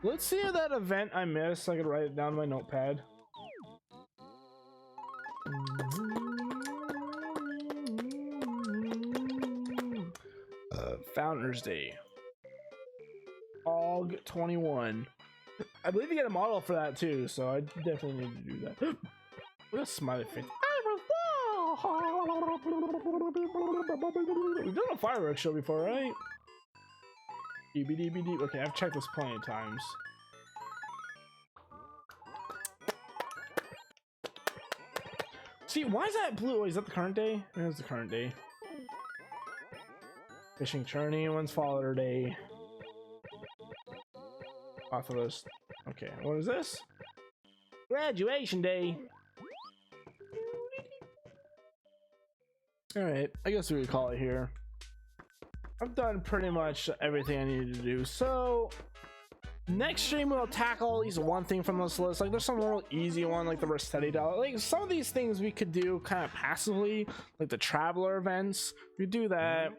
Let's see if that event I missed. So I could write it down on my notepad. Founders Day. AUG 21. I believe you get a model for that too, so I definitely need to do that. What a smiley face. We've done a fireworks show before, right? Okay, I've checked this plenty of times. See, why is that blue? Is that the current day? It is the current day. Fishing tourney, when's Father Day? Authorless. Okay, what is this? Graduation day. Alright, I guess we could call it here. I've done pretty much everything I needed to do, so next stream we'll tackle at least one thing from this list. Like there's some real easy one like the Rossetti dollar. Like some of these things we could do kind of passively, like the traveler events. We do that.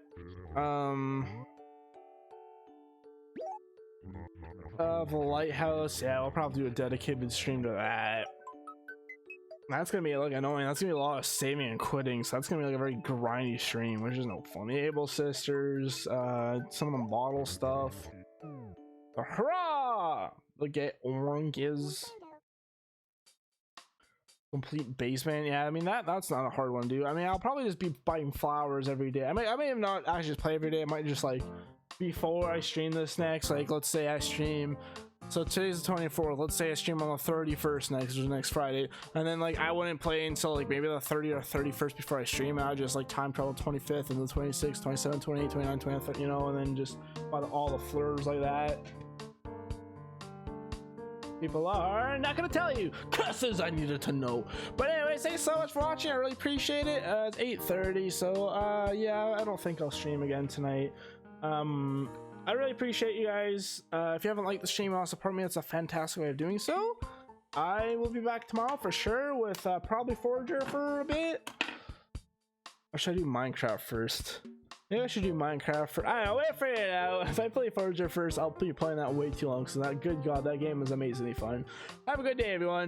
The lighthouse, yeah, we'll probably do a dedicated stream to that. That's gonna be like annoying. That's gonna be a lot of saving and quitting, so that's gonna be like a very grindy stream, which is no fun. The Able Sisters, some of the model stuff. Hurrah! The get oranges. Complete basement. Yeah, I mean that's not a hard one to do. I mean, I'll probably just be biting flowers every day. I may have not actually just play every day. I might just like before I stream this next, like let's say I stream. So today's the 24th. Let's say I stream on the 31st next, or next Friday, and then like I wouldn't play until like maybe the 30th or 31st before I stream. And I just like time travel 25th and the 26th, 27th, 28th, 29th, 20th, you know, and then just by all the flurs like that. People are not gonna tell you curses I needed to know. But anyways, thanks so much for watching. I really appreciate it. It's 8:30, so yeah, I don't think I'll stream again tonight. I really appreciate you guys. If you haven't liked the stream and want to support me, it's a fantastic way of doing so. I will be back tomorrow for sure with probably Forager for a bit. Or should I do Minecraft first? Maybe I should do Minecraft for, I don't know, wait for it out. If I play Forager first, I'll be playing that way too long, so that, good god, that game is amazingly fun. Have a good day, everyone.